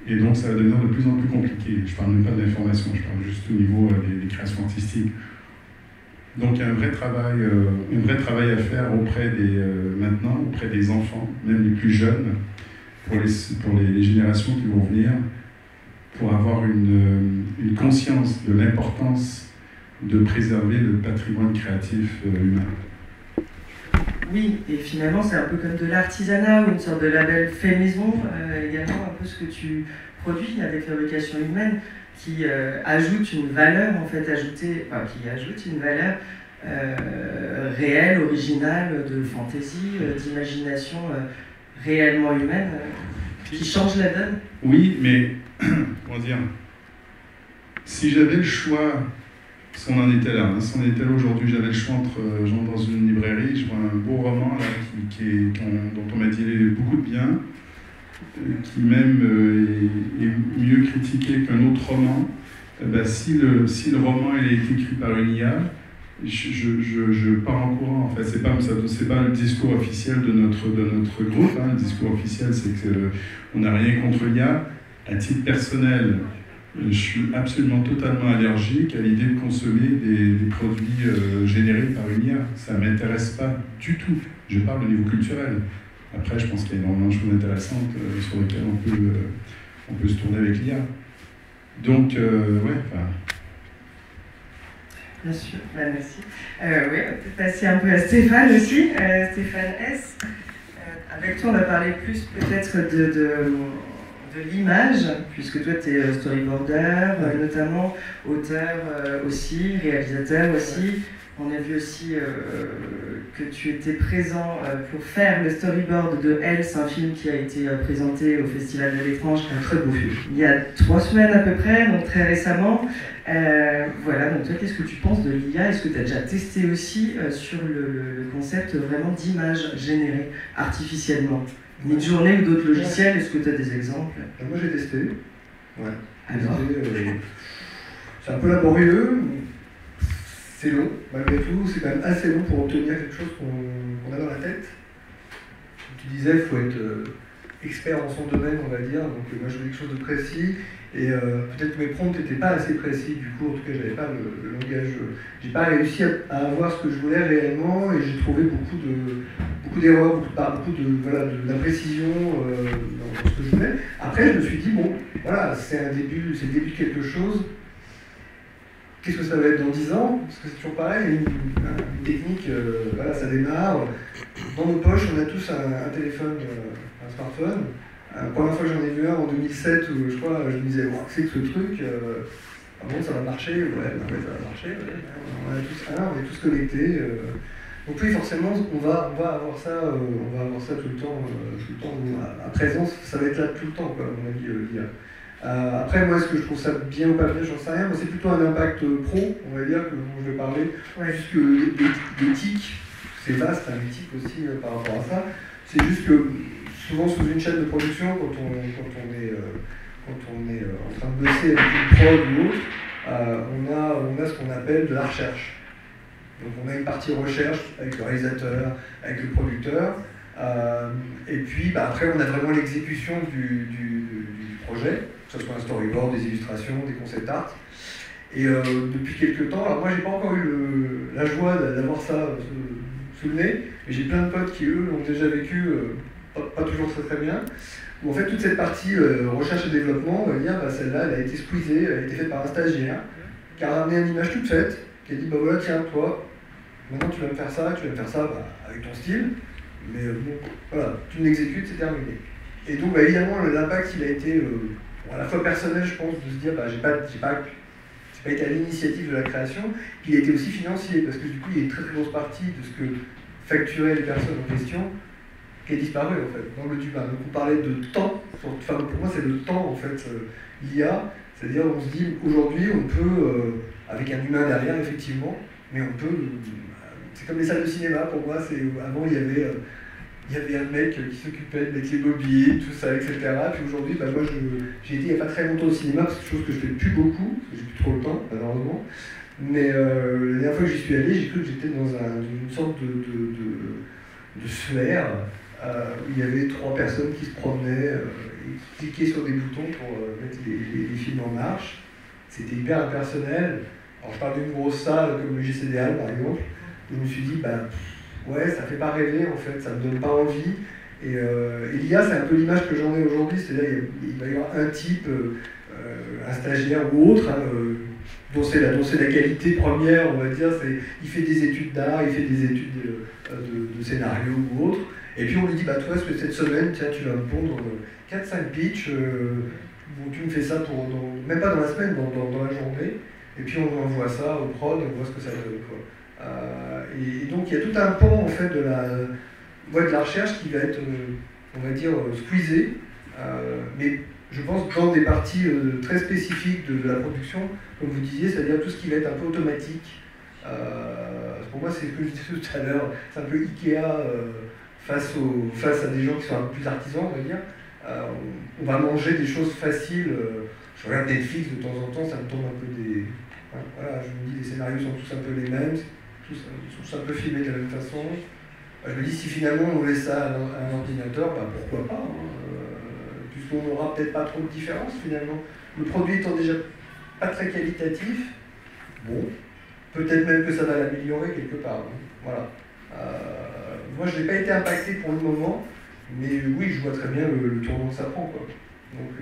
Et donc ça va devenir de plus en plus compliqué. Je ne parle même pas de l'information, je parle juste au niveau des créations artistiques. Donc il y a un vrai travail à faire maintenant auprès des enfants, même les plus jeunes, pour les générations qui vont venir, pour avoir une conscience de l'importance de préserver le patrimoine créatif humain. Oui, et finalement c'est un peu comme de l'artisanat ou une sorte de label fait maison, également un peu ce que tu produis avec Fabrication Humaine, qui ajoute une valeur qui ajoute une valeur réelle, originale, de fantaisie, d'imagination réellement humaine, qui change la donne. Oui, mais comment dire, si j'avais le choix, parce qu'on en était là, si on était là aujourd'hui, j'avais le choix entre, j'entre dans une librairie, je vois un beau roman là, dont on m'a dit beaucoup de bien, qui même est mieux critiqué qu'un autre roman. Si le roman il a été écrit par une IA, je pars en courant. En fait, c'est pas le discours officiel de notre groupe. Hein. Le discours officiel, c'est qu'on n'a rien contre l'IA. À titre personnel, je suis absolument totalement allergique à l'idée de consommer des produits générés par une IA. Ça ne m'intéresse pas du tout. Je parle au niveau culturel. Après, je pense qu'il y a énormément de choses intéressantes sur lesquelles on peut se tourner avec l'IA. Donc, Bien sûr, merci. Oui, on va peut-être passer un peu à Stéphane aussi, Stéphane S. Avec toi, on va parler plus peut-être de l'image, puisque toi, tu es storyboarder, notamment auteur aussi, réalisateur aussi. On a vu aussi que tu étais présent pour faire le storyboard de Else, un film qui a été présenté au Festival de l'Étrange, un très beau film, il y a 3 semaines à peu près, donc très récemment. Voilà, donc toi, qu'est-ce que tu penses de l'IA? Est-ce que tu as déjà testé aussi sur le concept vraiment d'image générée artificiellement? Midjourney ou d'autres logiciels, est-ce que tu as des exemples? Moi j'ai testé. Ouais. Alors C'est un peu laborieux. C'est long, malgré tout, c'est quand même assez long pour obtenir quelque chose qu'on a dans la tête. Comme tu disais, il faut être expert dans son domaine, on va dire. Donc moi je voulais quelque chose de précis. Et peut-être que mes prompts n'étaient pas assez précis, du coup, en tout cas, j'avais pas le langage. J'ai pas réussi à avoir ce que je voulais réellement, et j'ai trouvé beaucoup d'erreurs, beaucoup d'imprécision dans ce que je voulais. Après, je me suis dit, bon, voilà, c'est le début de quelque chose. Qu'est-ce que ça va être dans 10 ans? Parce que c'est toujours pareil, une technique, voilà, ça démarre. Dans nos poches, on a tous un téléphone, un smartphone. La première fois que j'en ai vu un en 2007, où je crois, je me disais, wow, c'est que ce truc, bon, ça va marcher, ouais, ça va marcher, ouais. On est tous connectés. Donc oui, forcément, on va avoir ça tout le temps. À présent, ça va être là tout le temps, quoi, à mon avis, l'IA. Après, moi, est-ce que je trouve ça bien ou pas bien, j'en sais rien. Moi, c'est plutôt un impact pro, on va dire, dont je vais parler. Ouais. Juste que l'éthique, c'est vaste, l'éthique aussi par rapport à ça. C'est juste que souvent sous une chaîne de production, quand on est en train de bosser avec une prod ou autre, on a ce qu'on appelle de la recherche. Donc on a une partie recherche avec le réalisateur, avec le producteur, et puis après on a vraiment l'exécution du projet, que ce soit un storyboard, des illustrations, des concept art. Et depuis quelques temps, alors moi j'ai pas encore eu la joie d'avoir ça sous le nez, mais j'ai plein de potes qui eux l'ont déjà vécu, pas toujours très bien, où en fait toute cette partie recherche et développement, on va dire, celle-là elle a été squeezée, elle a été faite par un stagiaire, qui a ramené une image toute faite, qui a dit bah voilà tiens toi, maintenant tu vas me faire ça avec ton style, mais bon, voilà, tu l'exécutes, c'est terminé. Et donc évidemment l'impact il a été à la fois personnel je pense, de se dire j'ai pas été à l'initiative de la création, puis il a été aussi financier, parce que du coup il y a une très grosse partie de ce que facturaient les personnes en question qui est disparu en fait, dans le Dumas. Donc on parlait de temps, enfin pour moi c'est le temps en fait, l'IA, c'est-à-dire on se dit aujourd'hui on peut, avec un humain derrière effectivement, mais on peut, c'est comme les salles de cinéma pour moi, avant il y avait un mec qui s'occupait de mettre les bobines, tout ça, etc. Puis aujourd'hui, moi j'ai été il n'y a pas très longtemps au cinéma, c'est quelque chose que je fais plus beaucoup, parce que j'ai plus trop le temps, malheureusement. Mais la dernière fois que j'y suis allé, j'ai cru que j'étais dans une sorte de sphère où il y avait 3 personnes qui se promenaient et qui cliquaient sur des boutons pour mettre les films en marche. C'était hyper impersonnel. Alors je parle d'une grosse salle comme le GCDL par exemple. Je me suis dit, ouais, ça fait pas rêver en fait, ça me donne pas envie. Et l'IA, c'est un peu l'image que j'en ai aujourd'hui, c'est-à-dire il va y avoir un type, un stagiaire ou autre, dont c'est la qualité première, on va dire, il fait des études d'art, il fait des études de scénario ou autre, et puis on lui dit, toi, cette semaine, tiens, tu vas me pondre 4-5 pitchs, tu me fais ça même pas dans la semaine, dans la journée, et puis on envoie ça au prod, on voit ce que ça donne, quoi. Et donc il y a tout un pan, en fait, de la recherche qui va être, on va dire, squeezé, mais je pense dans des parties très spécifiques de la production, comme vous disiez, c'est-à-dire tout ce qui va être un peu automatique. Pour moi, c'est ce que je disais tout à l'heure, c'est un peu Ikea face à des gens qui sont un peu plus artisans, on va dire. On va manger des choses faciles. Je regarde Netflix de temps en temps, ça me tombe un peu des... Voilà, je me dis, les scénarios sont tous un peu les mêmes, ils sont tous un peu filmés de la même façon. Je me dis, si finalement on laisse ça à un ordinateur, pourquoi pas, puisqu'on n'aura peut-être pas trop de différence finalement. Le produit étant déjà pas très qualitatif, peut-être même que ça va l'améliorer quelque part. Voilà. Moi, je n'ai pas été impacté pour le moment, mais oui, je vois très bien le tournant que ça prend, quoi. Donc,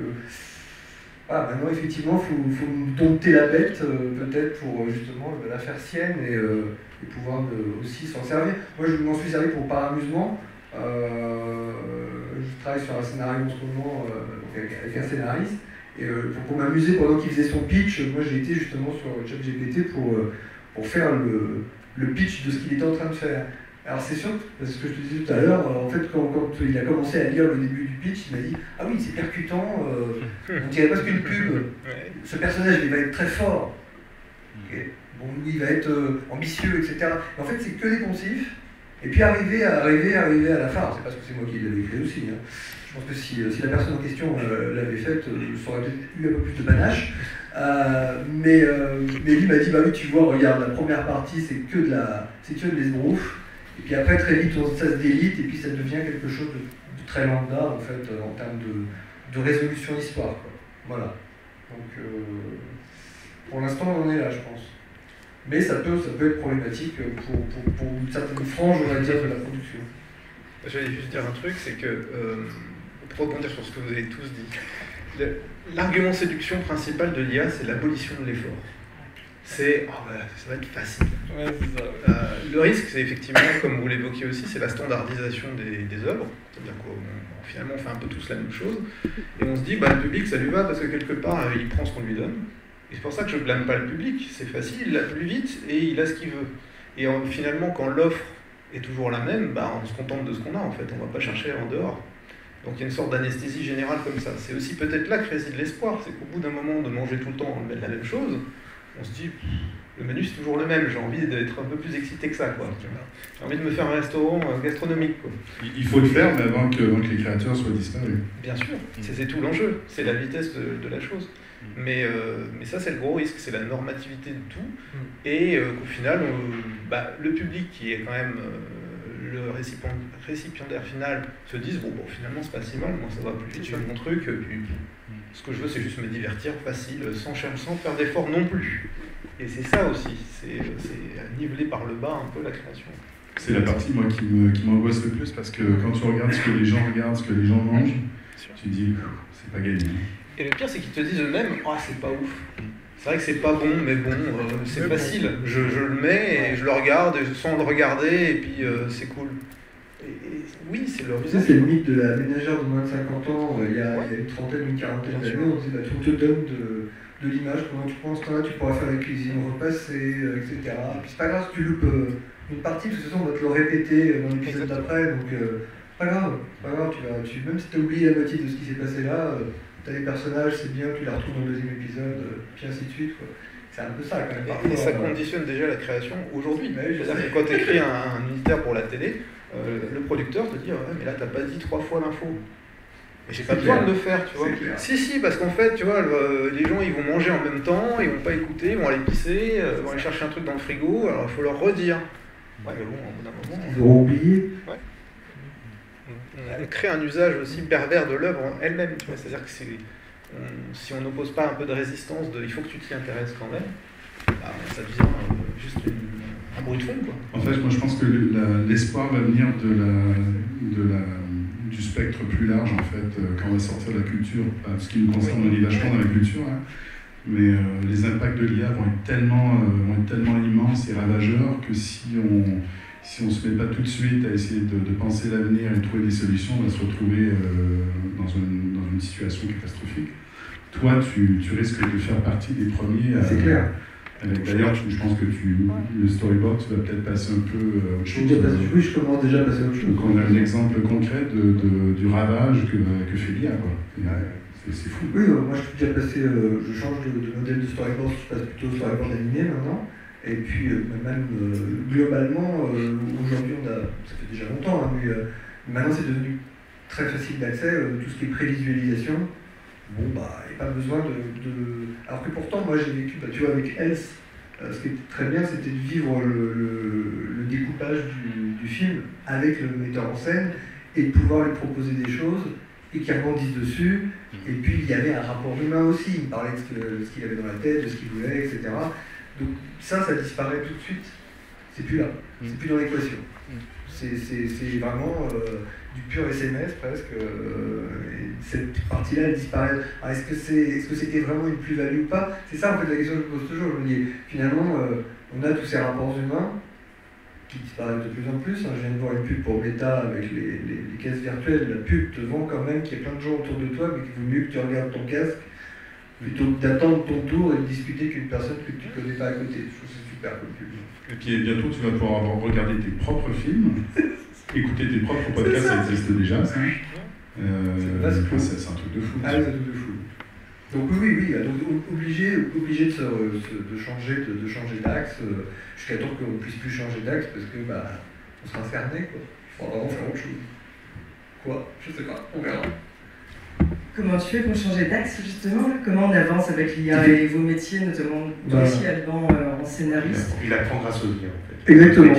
maintenant, effectivement, il faut dompter la bête, peut-être, pour justement la faire sienne et pouvoir aussi s'en servir. Moi, je m'en suis servi par amusement. Je travaille sur un scénario en ce moment avec un scénariste. Et pour m'amuser pendant qu'il faisait son pitch, moi j'ai été justement sur ChatGPT pour faire le pitch de ce qu'il était en train de faire. Alors c'est sûr, parce que je te disais tout à l'heure, en fait quand il a commencé à lire le début du pitch, il m'a dit « Ah oui, c'est percutant, on dirait presque une pub, ce personnage il va être très fort, okay. Bon, il va être ambitieux, etc. » Mais en fait c'est que des poncifs, et puis arriver à la fin, c'est parce que c'est moi qui l'avais écrit aussi, hein. Je pense que si la personne en question l'avait faite, ça aurait peut-être eu un peu plus de panache. Mais lui m'a dit, oui, tu vois, regarde, la première partie, c'est que de l'esbrouf. Et puis après, très vite, ça se délite, et puis ça devient quelque chose de très lambda, en fait, en termes de résolution d'histoire, quoi. Voilà. Donc, pour l'instant, on en est là, je pense. Mais ça peut être problématique pour une certaine frange, on va dire, de la production. J'allais juste dire un truc, c'est que, pour rebondir sur ce que vous avez tous dit, l'argument séduction principal de l'IA, c'est l'abolition de l'effort. C'est ça va être facile. Ouais, c'est ça. Le risque, c'est effectivement, comme vous l'évoquiez aussi, c'est la standardisation des œuvres. C'est-à-dire qu'on finalement on fait un peu tous la même chose. Et on se dit, le public, ça lui va parce que quelque part, il prend ce qu'on lui donne. Et c'est pour ça que je ne blâme pas le public. C'est facile, il l'a plus vite et il a ce qu'il veut. Et finalement, quand l'offre est toujours la même, on se contente de ce qu'on a en fait. On ne va pas chercher en dehors. Donc il y a une sorte d'anesthésie générale comme ça. C'est aussi peut-être là que réside l'espoir. C'est qu'au bout d'un moment de manger tout le temps la même chose, on se dit, le menu c'est toujours le même, j'ai envie d'être un peu plus excité que ça, quoi. J'ai envie de me faire un restaurant gastronomique, quoi. Il faut le faire, mais avant que les créateurs soient disparus. Bien sûr, c'est tout l'enjeu, c'est la vitesse de la chose. Mais ça c'est le gros risque, c'est la normativité de tout, et qu'au final, le public qui est quand même le récipiendaire final se dise, finalement c'est pas si mal, moi ça va plus vite, je fais mon truc, puis ce que je veux c'est juste me divertir, facile, sans faire d'efforts non plus. Et c'est ça aussi, c'est niveler par le bas un peu la création. C'est la partie moi qui m'angoisse le plus, parce que quand tu regardes ce que les gens regardent, ce que les gens mangent, tu dis c'est pas gagné. Et le pire c'est qu'ils te disent eux-mêmes, c'est pas ouf. C'est vrai que c'est pas bon, mais c'est facile. Je le mets et je le regarde sans le regarder, et puis c'est cool. Oui, c'est leur usage. C'est le mythe de la ménagère de moins de 50 ans, il y a une trentaine, une quarantaine d'années, on disait on te donne de l'image, pendant que tu prends ce temps-là, tu pourras faire la cuisine, repasser, etc. Puis c'est pas grave si tu loupes une partie, parce que on va te le répéter dans l'épisode d'après, donc pas grave, même si tu as oublié la moitié de ce qui s'est passé là, tu as les personnages, c'est bien, tu les retrouves dans le deuxième épisode, puis ainsi de suite, quoi. C'est un peu ça quand même. Parfois, et ça conditionne déjà la création aujourd'hui. C'est-à-dire que quand tu écris un unitaire pour la télé, le producteur te dit mais là t'as pas dit 3 fois l'info. Et j'ai pas besoin de le faire, tu vois. Si, parce qu'en fait, tu vois, les gens, ils vont manger en même temps, ils vont pas écouter, ils vont aller pisser, ils vont aller chercher un truc dans le frigo, alors il faut leur redire. Ouais, mais bon, au bout d'un moment... Ils auront oublié. Ouais. On crée un usage aussi pervers de l'œuvre elle-même, tu vois. C'est-à-dire que si on n'oppose pas un peu de résistance, il faut que tu t'y intéresses quand même, bah, ça devient juste un bruit de fond, quoi. En fait, moi je pense que l'espoir va venir du spectre plus large, en fait, quand on va sortir de la culture. Enfin, ce qui nous concerne, on est vachement dans la culture, hein. Mais les impacts de l'IA vont être tellement immenses et ravageurs que si on se met pas tout de suite à essayer de penser l'avenir et de trouver des solutions, on va se retrouver dans une situation catastrophique. Toi, tu risques de faire partie des premiers. C'est clair. D'ailleurs, je pense que le storyboard, tu vas peut-être passer un peu à autre chose. Oui, je commence déjà à passer à autre chose. Donc on a un exemple concret du ravage que fait l'IA, quoi. C'est fou. Oui, moi je suis déjà passé, je change de modèle de storyboard, je passe plutôt au storyboard animé maintenant. Et puis même globalement, aujourd'hui, ça fait déjà longtemps, hein, mais maintenant c'est devenu très facile d'accès, tout ce qui est prévisualisation. Bon, bah, il n'y a pas besoin de... Alors que pourtant, moi j'ai vécu, tu vois, avec Else, ce qui était très bien, c'était de vivre le découpage du film avec le metteur en scène et de pouvoir lui proposer des choses et qu'il rebondisse dessus. Et puis il y avait un rapport humain aussi, il me parlait de ce qu'il avait dans la tête, de ce qu'il voulait, etc. Donc ça disparaît tout de suite. C'est plus là, c'est plus dans l'équation. C'est vraiment du pur SMS presque. Et cette partie-là, elle disparaît. Alors, est-ce que c'était vraiment une plus-value ou pas? C'est ça en fait la question que je pose toujours. Je me dis, finalement, on a tous ces rapports humains qui disparaissent de plus en plus. Je viens de voir une pub pour Meta avec les caisses virtuelles. La pub te vend quand même qu'il y a plein de gens autour de toi, mais qu'il vaut mieux que tu regardes ton casque plutôt que d'attendre ton tour et de discuter qu'une personne que tu ne connais pas à côté. Je trouve que c'est super comme pub. Et puis bientôt, tu vas pouvoir regarder tes propres films, écouter tes propres podcasts, ça existe déjà, ça. C'est un truc de fou. Ah, c'est un truc de fou. Donc oui, donc obligé de changer d'axe, jusqu'à temps qu'on ne puisse plus changer d'axe, parce que on sera fermé, quoi. Il faudra vraiment faire autre chose. Quoi? Je sais pas, on verra. Comment tu fais pour changer d'axe, justement? Comment on avance avec l'IA et vos métiers, notamment toi aussi, Alban, en scénariste? Il apprend grâce aux IA, en fait. Exactement.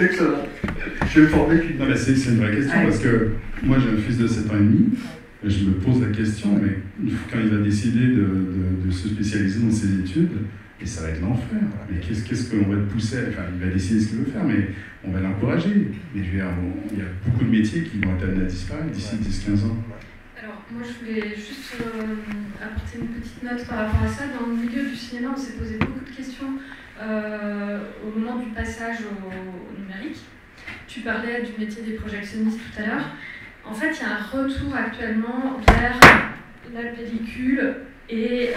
Excellent. Je vais me former qu'une... Non, mais c'est une vraie question, parce que moi j'ai un fils de 7 ans et demi, je me pose la question, mais quand il va décider de se spécialiser dans ses études, et ça va être l'enfer. Mais qu'est-ce qu'on va le pousser? Enfin, il va décider ce qu'il veut faire, mais on va l'encourager. Mais je veux dire, il y a beaucoup de métiers qui vont être amenés à disparaître d'ici 10-15 ans. Alors, moi, je voulais juste apporter une petite note par rapport à ça. Dans le milieu du cinéma, on s'est posé beaucoup de questions au moment du passage au numérique. Tu parlais du métier des projectionnistes tout à l'heure. En fait, il y a un retour actuellement vers la pellicule et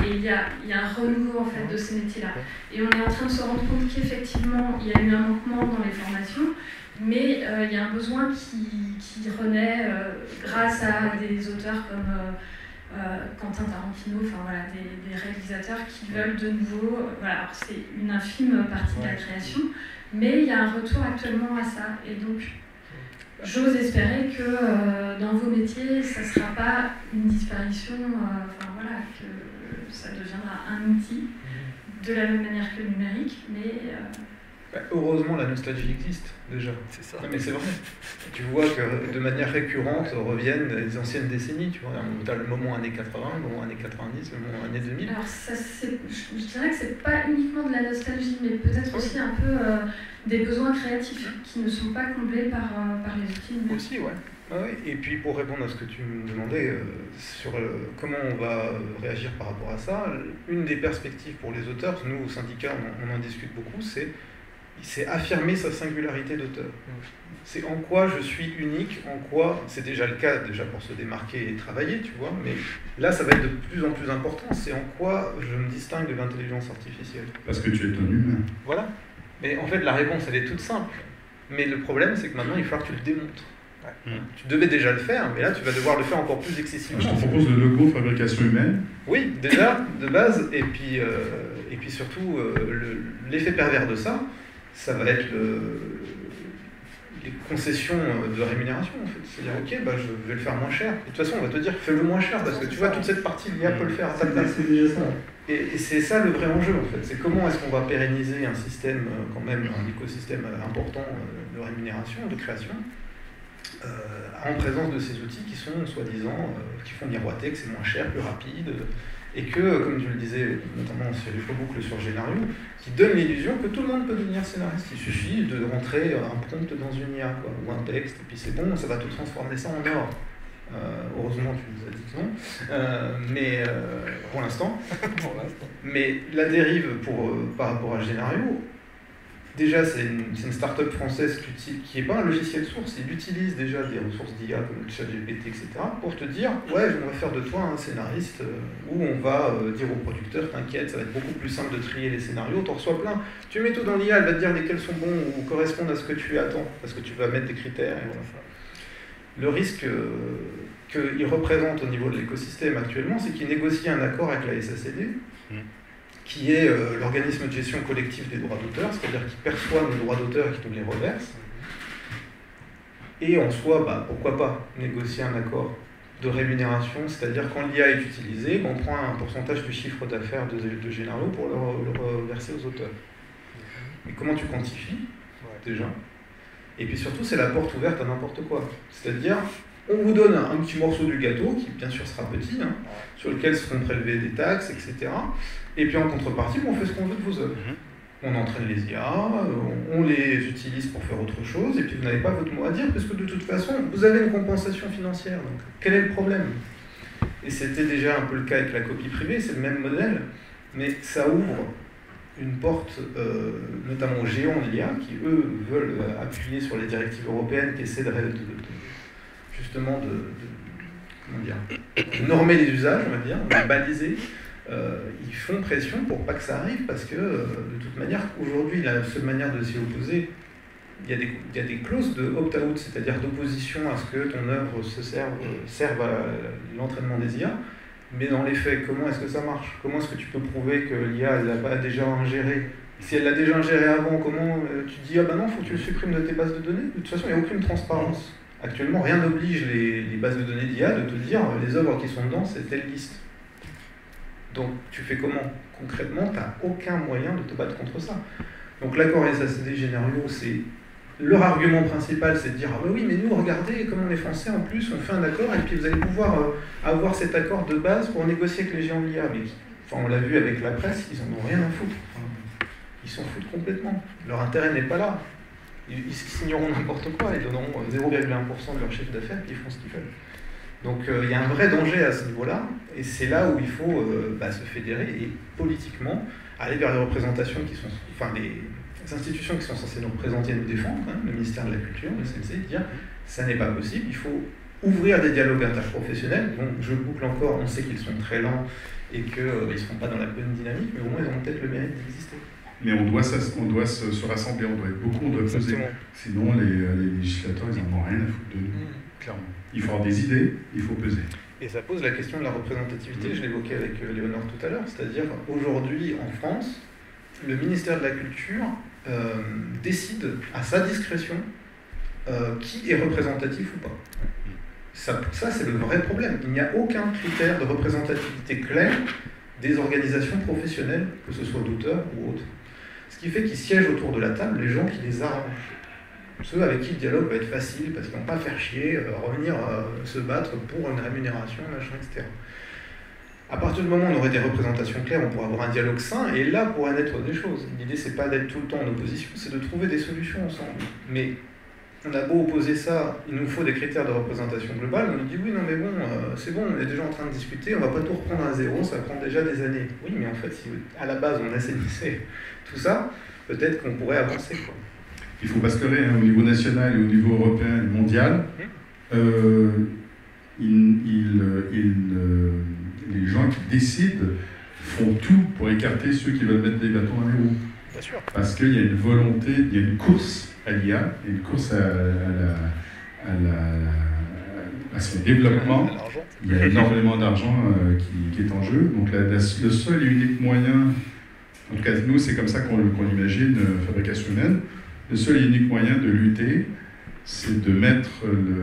il y a un renouveau en fait, de ces métiers-là. Et on est en train de se rendre compte qu'effectivement, il y a eu un manquement dans les formations, mais il y a un besoin qui renaît grâce à des auteurs comme Quentin Tarantino, enfin voilà, des réalisateurs qui veulent de nouveau. Voilà, alors c'est une infime partie de la création, mais il y a un retour actuellement à ça. Et donc, j'ose espérer que dans vos métiers, ça ne sera pas une disparition, enfin voilà, que ça deviendra un outil de la même manière que le numérique, mais... Heureusement, la nostalgie existe déjà. C'est ça. Non, mais c'est vrai. Tu vois que de manière récurrente reviennent les anciennes décennies. Tu vois, tu as le moment années 80, le moment années 90, le moment années 2000. Alors, ça, je dirais que c'est pas uniquement de la nostalgie, mais peut-être aussi un peu des besoins créatifs qui ne sont pas comblés par les outils numériques. Aussi, ouais. Ouais. Et puis pour répondre à ce que tu me demandais sur comment on va réagir par rapport à ça, une des perspectives pour les auteurs, nous au syndicat on en discute beaucoup, c'est affirmer sa singularité d'auteur. C'est en quoi je suis unique, en quoi, c'est déjà le cas déjà pour se démarquer et travailler, tu vois, mais là ça va être de plus en plus important, c'est en quoi je me distingue de l'intelligence artificielle. Parce que tu es un humain. Voilà. Mais en fait la réponse elle est toute simple. Mais le problème c'est que maintenant il va falloir que tu le démontres. Tu devais déjà le faire, mais là tu vas devoir le faire encore plus excessivement. Je te propose le logo fabrication humaine. Oui, déjà, de base, et puis surtout l'effet pervers de ça, ça va être concessions de rémunération, en fait. C'est-à-dire, ok, bah, je vais le faire moins cher. Et de toute façon, on va te dire, fais-le moins cher, parce que tu vois, toute cette partie, l'IA peut le faire à ta place. C'est déjà ça. Et c'est ça le vrai enjeu, en fait. C'est comment est-ce qu'on va pérenniser un système, quand même, un écosystème important de rémunération, de création, en présence de ces outils qui sont, soi-disant, qui font miroiter que c'est moins cher, plus rapide, et que, comme tu le disais, notamment sur les boucles sur Génario, qui donne l'illusion que tout le monde peut devenir scénariste. Il suffit de rentrer un prompt dans une IA, quoi, ou un texte, et puis c'est bon, ça va te transformer ça en or. Heureusement, tu nous as dit que non, mais pour l'instant. Mais la dérive par rapport à Génario, déjà, c'est une start-up française qui n'est pas un logiciel source, il utilise déjà des ressources d'IA comme le ChatGPT, etc., pour te dire, ouais, on va faire de toi un scénariste, où on va dire au producteur, t'inquiète, ça va être beaucoup plus simple de trier les scénarios, t'en reçois plein. Tu mets tout dans l'IA, elle va te dire lesquels sont bons ou correspondent à ce que tu attends, parce que tu vas mettre des critères, et voilà. Le risque qu'il représente au niveau de l'écosystème actuellement, c'est qu'il négocie un accord avec la SACD, qui est l'organisme de gestion collective des droits d'auteur, c'est-à-dire qui perçoit nos droits d'auteur et qui nous les reverse. Et en soi, bah, pourquoi pas négocier un accord de rémunération, c'est-à-dire quand l'IA est utilisée, on prend un pourcentage du chiffre d'affaires de Génario pour le reverser aux auteurs. Mais comment tu quantifies, déjà? Et puis surtout, c'est la porte ouverte à n'importe quoi. C'est-à-dire, on vous donne un petit morceau du gâteau, qui bien sûr sera petit, hein, sur lequel seront prélevées des taxes, etc. Et puis en contrepartie, on fait ce qu'on veut de vos œuvres. On entraîne les IA, on les utilise pour faire autre chose, et puis vous n'avez pas votre mot à dire, parce que de toute façon, vous avez une compensation financière. Donc, quel est le problème? Et c'était déjà un peu le cas avec la copie privée, c'est le même modèle, mais ça ouvre une porte, notamment aux géants de l'IA, qui eux veulent appuyer sur les directives européennes qui essaient justement de normer les usages, on va dire, de baliser. Ils font pression pour pas que ça arrive, parce que de toute manière, aujourd'hui, la seule manière de s'y opposer, il y a des clauses de opt-out, c'est-à-dire d'opposition à ce que ton œuvre serve à l'entraînement des IA. Mais dans les faits, comment est-ce que ça marche? Comment est-ce que tu peux prouver que l'IA l'a pas déjà ingéré? Si elle l'a déjà ingéré avant, comment tu dis, ah ben non, il faut que tu le supprimes de tes bases de données? De toute façon, il n'y a aucune transparence. Actuellement, rien n'oblige les bases de données d'IA de te dire, les œuvres qui sont dedans, c'est telle liste. Donc, tu fais comment? Concrètement, tu n'as aucun moyen de te battre contre ça. Donc, l'accord SACD Génario, c'est... Leur argument principal, c'est de dire, ah ben oui, mais nous, regardez, comme on est français, en plus, on fait un accord, et puis vous allez pouvoir avoir cet accord de base pour négocier avec les géants de l'IA. Mais enfin, on l'a vu avec la presse, ils en ont rien à foutre. Enfin, ils s'en foutent complètement. Leur intérêt n'est pas là. Ils signeront n'importe quoi, ils donneront 0,1% de leur chiffre d'affaires, puis ils font ce qu'ils veulent. Donc il y a un vrai danger à ce niveau-là, et c'est là où il faut se fédérer et politiquement aller vers les représentations qui sont... Enfin, les institutions qui sont censées nous représenter et nous défendre, hein, le ministère de la Culture, le CNC, dire ça n'est pas possible, il faut ouvrir des dialogues interprofessionnels. Donc je boucle encore, on sait qu'ils sont très lents et qu'ils ne seront pas dans la bonne dynamique, mais au moins ils auront peut-être le mérite d'exister. Mais on doit se rassembler, on doit être beaucoup, on doit peser. Sinon les législateurs, ils n'en ont rien à foutre de nous, clairement. Il faut avoir des idées, il faut peser. Et ça pose la question de la représentativité, je l'évoquais avec Léonore tout à l'heure, c'est-à-dire aujourd'hui en France, le ministère de la Culture décide à sa discrétion qui est représentatif ou pas. Ça c'est le vrai problème. Il n'y a aucun critère de représentativité clair des organisations professionnelles, que ce soit d'auteurs ou autres. Ce qui fait qu'ils siègent autour de la table les gens qui les arrangent. Ceux avec qui le dialogue va être facile, parce qu'ils ne vont pas faire chier, revenir se battre pour une rémunération, machin, etc. À partir du moment où on aurait des représentations claires, on pourrait avoir un dialogue sain, et là pourraient naître des choses. L'idée, c'est pas d'être tout le temps en opposition, c'est de trouver des solutions ensemble. Mais on a beau opposer ça, il nous faut des critères de représentation globale, on nous dit oui, non mais bon, c'est bon, on est déjà en train de discuter, on va pas tout reprendre à zéro, ça va prendre déjà des années. Oui, mais en fait, si à la base on assainissait tout ça, peut-être qu'on pourrait avancer, quoi. Il faut basculer au niveau national et au niveau européen et mondial. Les gens qui décident font tout pour écarter ceux qui veulent mettre des bâtons dans les roues. Bien sûr. Parce qu'il y a une volonté, il y a une course à l'IA, il y a une course à son développement. Il y a énormément d'argent qui est en jeu. Donc le seul et unique moyen, en tout cas nous c'est comme ça qu'on imagine fabrication humaine, le seul et unique moyen de lutter, c'est de mettre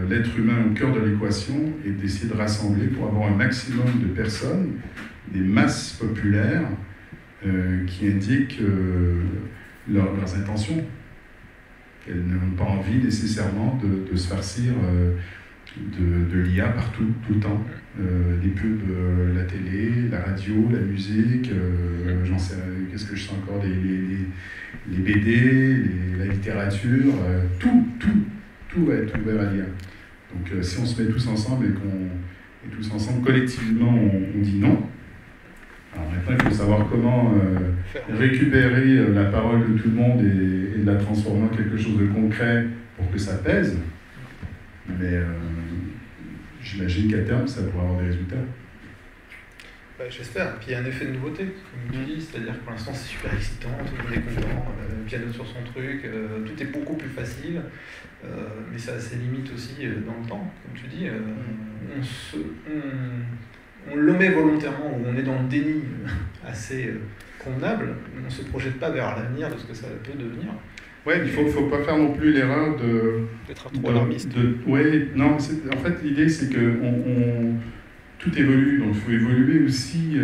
l'être humain au cœur de l'équation et d'essayer de rassembler pour avoir un maximum de personnes, des masses populaires qui indiquent leurs intentions. Elles n'ont pas envie nécessairement de se farcir de l'IA partout, tout le temps. Les pubs, la télé, la radio, la musique, j'en sais, qu'est-ce que je sais encore, les BD, la littérature, tout va être ouvert à l'IA. Donc si on se met tous ensemble et tous ensemble, collectivement, on dit non. Alors maintenant, il faut savoir comment récupérer la parole de tout le monde et la transformer en quelque chose de concret pour que ça pèse. Mais j'imagine qu'à terme, ça pourra avoir des résultats. J'espère. Puis il y a un effet de nouveauté, comme tu dis, c'est-à-dire que pour l'instant c'est super excitant, tout le monde est content, piano sur son truc, tout est beaucoup plus facile, mais ça a ses limites aussi dans le temps, comme tu dis. On le met volontairement, ou on est dans le déni assez convenable, on ne se projette pas vers l'avenir de ce que ça peut devenir. Oui, il ne faut pas faire non plus l'erreur d'être trop alarmiste. Oui, non, en fait l'idée c'est que tout évolue, donc il faut évoluer aussi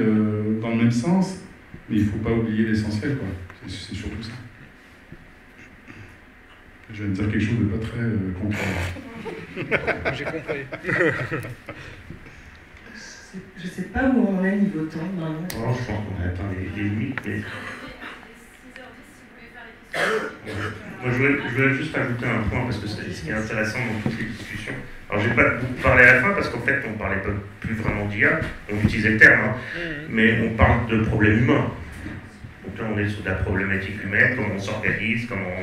dans le même sens, mais il ne faut pas oublier l'essentiel, quoi. C'est surtout ça. Je vais me dire quelque chose de pas très contraire. J'ai compris. Je ne sais pas où on en est niveau temps. Non, je pense qu'on a atteint les limites, mais... Moi, je voulais juste ajouter un point, parce que c'est ce qui est intéressant dans toutes les discussions. Alors, je n'ai pas beaucoup parlé à la fin, parce qu'en fait, on ne parlait pas plus vraiment d'IA, on utilisait le terme, hein, mais on parle de problèmes humains. Donc là, on est sur de la problématique humaine, comment on s'organise, comment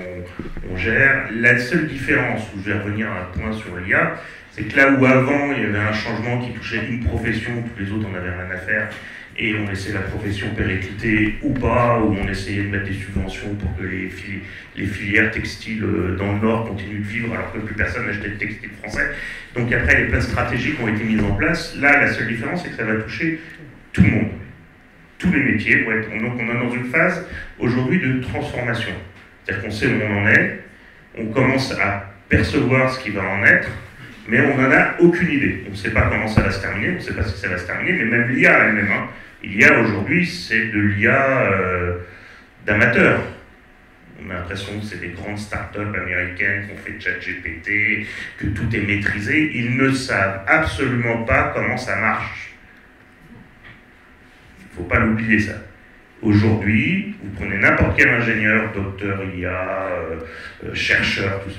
on gère. La seule différence, où je vais revenir à un point sur l'IA, c'est que là où avant, il y avait un changement qui touchait une profession, tous les autres en avaient rien à faire, et on laissait la profession péricliter ou pas, ou on essayait de mettre des subventions pour que les filières textiles dans le Nord continuent de vivre alors que plus personne n'achetait de textile français. Donc après, les plans stratégiques ont été mis en place. Là, la seule différence, c'est que ça va toucher tout le monde, tous les métiers. Donc on est dans une phase aujourd'hui de transformation. C'est-à-dire qu'on sait où on en est, on commence à percevoir ce qui va en être, mais on n'en a aucune idée. On ne sait pas comment ça va se terminer, on ne sait pas si ça va se terminer, mais même l'IA elle-même, hein. L'IA aujourd'hui, c'est de l'IA d'amateurs. On a l'impression que c'est des grandes startups américaines qui ont fait ChatGPT, que tout est maîtrisé. Ils ne savent absolument pas comment ça marche. Il ne faut pas l'oublier, ça. Aujourd'hui, vous prenez n'importe quel ingénieur, docteur IA, chercheur, tout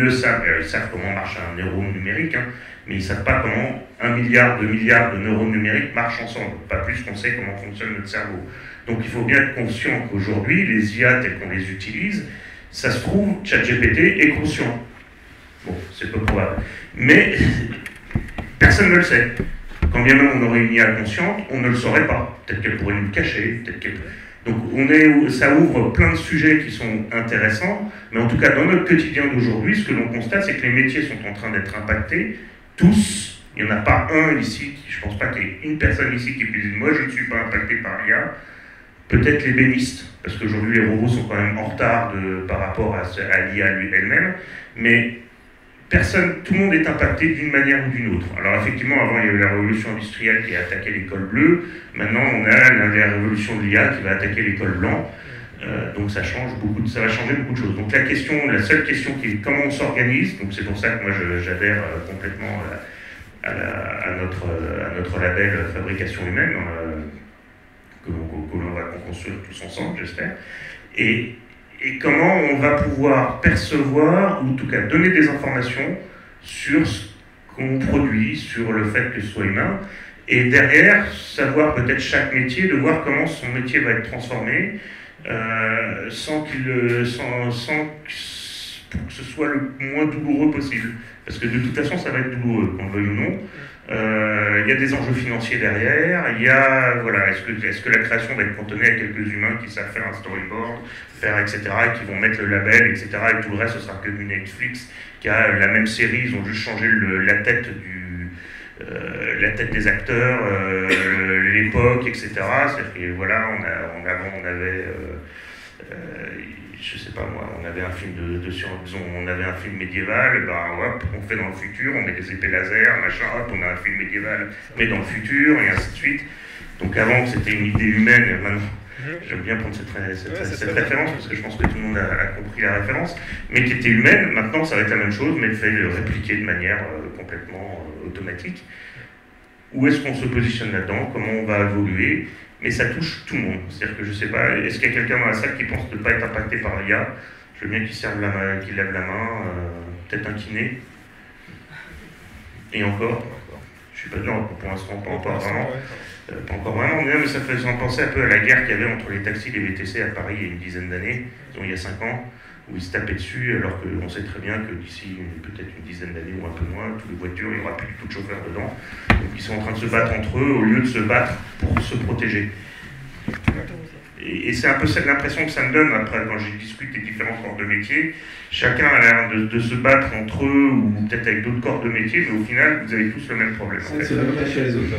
ça, ils savent comment marche un neurone numérique, hein, mais ils ne savent pas comment 1 milliard, 2 milliards de neurones numériques marchent ensemble, pas plus qu'on sait comment fonctionne notre cerveau. Donc il faut bien être conscient qu'aujourd'hui, les IA tels qu'on les utilise, ça se trouve, ChatGPT est conscient. Bon, c'est peu probable. Mais personne ne le sait. Quand bien même on aurait une IA consciente, on ne le saurait pas. Peut-être qu'elle pourrait nous le cacher, peut-être qu'elle... Donc ça ouvre plein de sujets qui sont intéressants, mais en tout cas dans notre quotidien d'aujourd'hui, ce que l'on constate, c'est que les métiers sont en train d'être impactés, tous. Il n'y en a pas un ici, je ne pense pas qu'il y ait une personne ici qui puisse dire « moi je ne suis pas impacté par l'IA ». Peut-être les bénistes, parce qu'aujourd'hui les robots sont quand même en retard par rapport à l'IA elle-même, mais personne, tout le monde est impacté d'une manière ou d'une autre. Alors effectivement, avant il y avait la révolution industrielle qui a attaqué l'école bleue, maintenant on a la révolution de l'IA qui va attaquer l'école blanc, donc ça va changer beaucoup de choses. Donc la seule question qui est comment on s'organise, donc c'est pour ça que moi j'adhère complètement à notre label Fabrication Humaine, que l'on va construire tous ensemble, j'espère, et comment on va pouvoir percevoir, ou en tout cas donner des informations sur ce qu'on produit, sur le fait que ce soit humain, et derrière, savoir peut-être chaque métier, de voir comment son métier va être transformé, sans que ce soit le moins douloureux possible. Parce que de toute façon, ça va être douloureux, qu'on le veuille ou non. Il y a des enjeux financiers derrière, il y a, voilà, est-ce que la création va être cantonnée à quelques humains qui savent faire un storyboard, etc., et qui vont mettre le label, etc., et tout le reste, ce sera que du Netflix, qui a la même série, ils ont juste changé la tête des acteurs, l'époque, etc. C'est-à-dire que, voilà, avant, on avait... je sais pas moi, on avait un film on avait un film médiéval, et ben hop, on fait dans le futur, on met des épées laser, machin, hop, on a un film médiéval, mais dans le futur, et ainsi de suite. Donc avant, c'était une idée humaine, et maintenant, j'aime bien prendre cette référence, parce que je pense que tout le monde a compris la référence, mais qui était humaine, maintenant ça va être la même chose, mais le fait de répliquer de manière complètement automatique. Où est-ce qu'on se positionne là-dedans, comment on va évoluer, mais ça touche tout le monde. C'est-à-dire que je ne sais pas, est-ce qu'il y a quelqu'un dans la salle qui pense ne pas être impacté par l'IA? Je veux bien qu'il lève la main, peut-être un kiné. Et encore, je suis pas dedans, pour l'instant, pas encore vraiment. Pas encore vraiment, mais ça fait penser un peu à la guerre qu'il y avait entre les taxis et les VTC à Paris il y a une dizaine d'années, il y a 5 ans, où ils se tapaient dessus, alors qu'on sait très bien que d'ici peut-être une dizaine d'années ou un peu moins, toutes les voitures, il n'y aura plus du tout de chauffeurs dedans. Donc ils sont en train de se battre entre eux au lieu de se battre pour se protéger. Et c'est un peu l'impression que ça me donne après quand je discute des différents corps de métier. Chacun a l'air de se battre entre eux ou peut-être avec d'autres corps de métier, mais au final, vous avez tous le même problème. C'est la même chez les autres.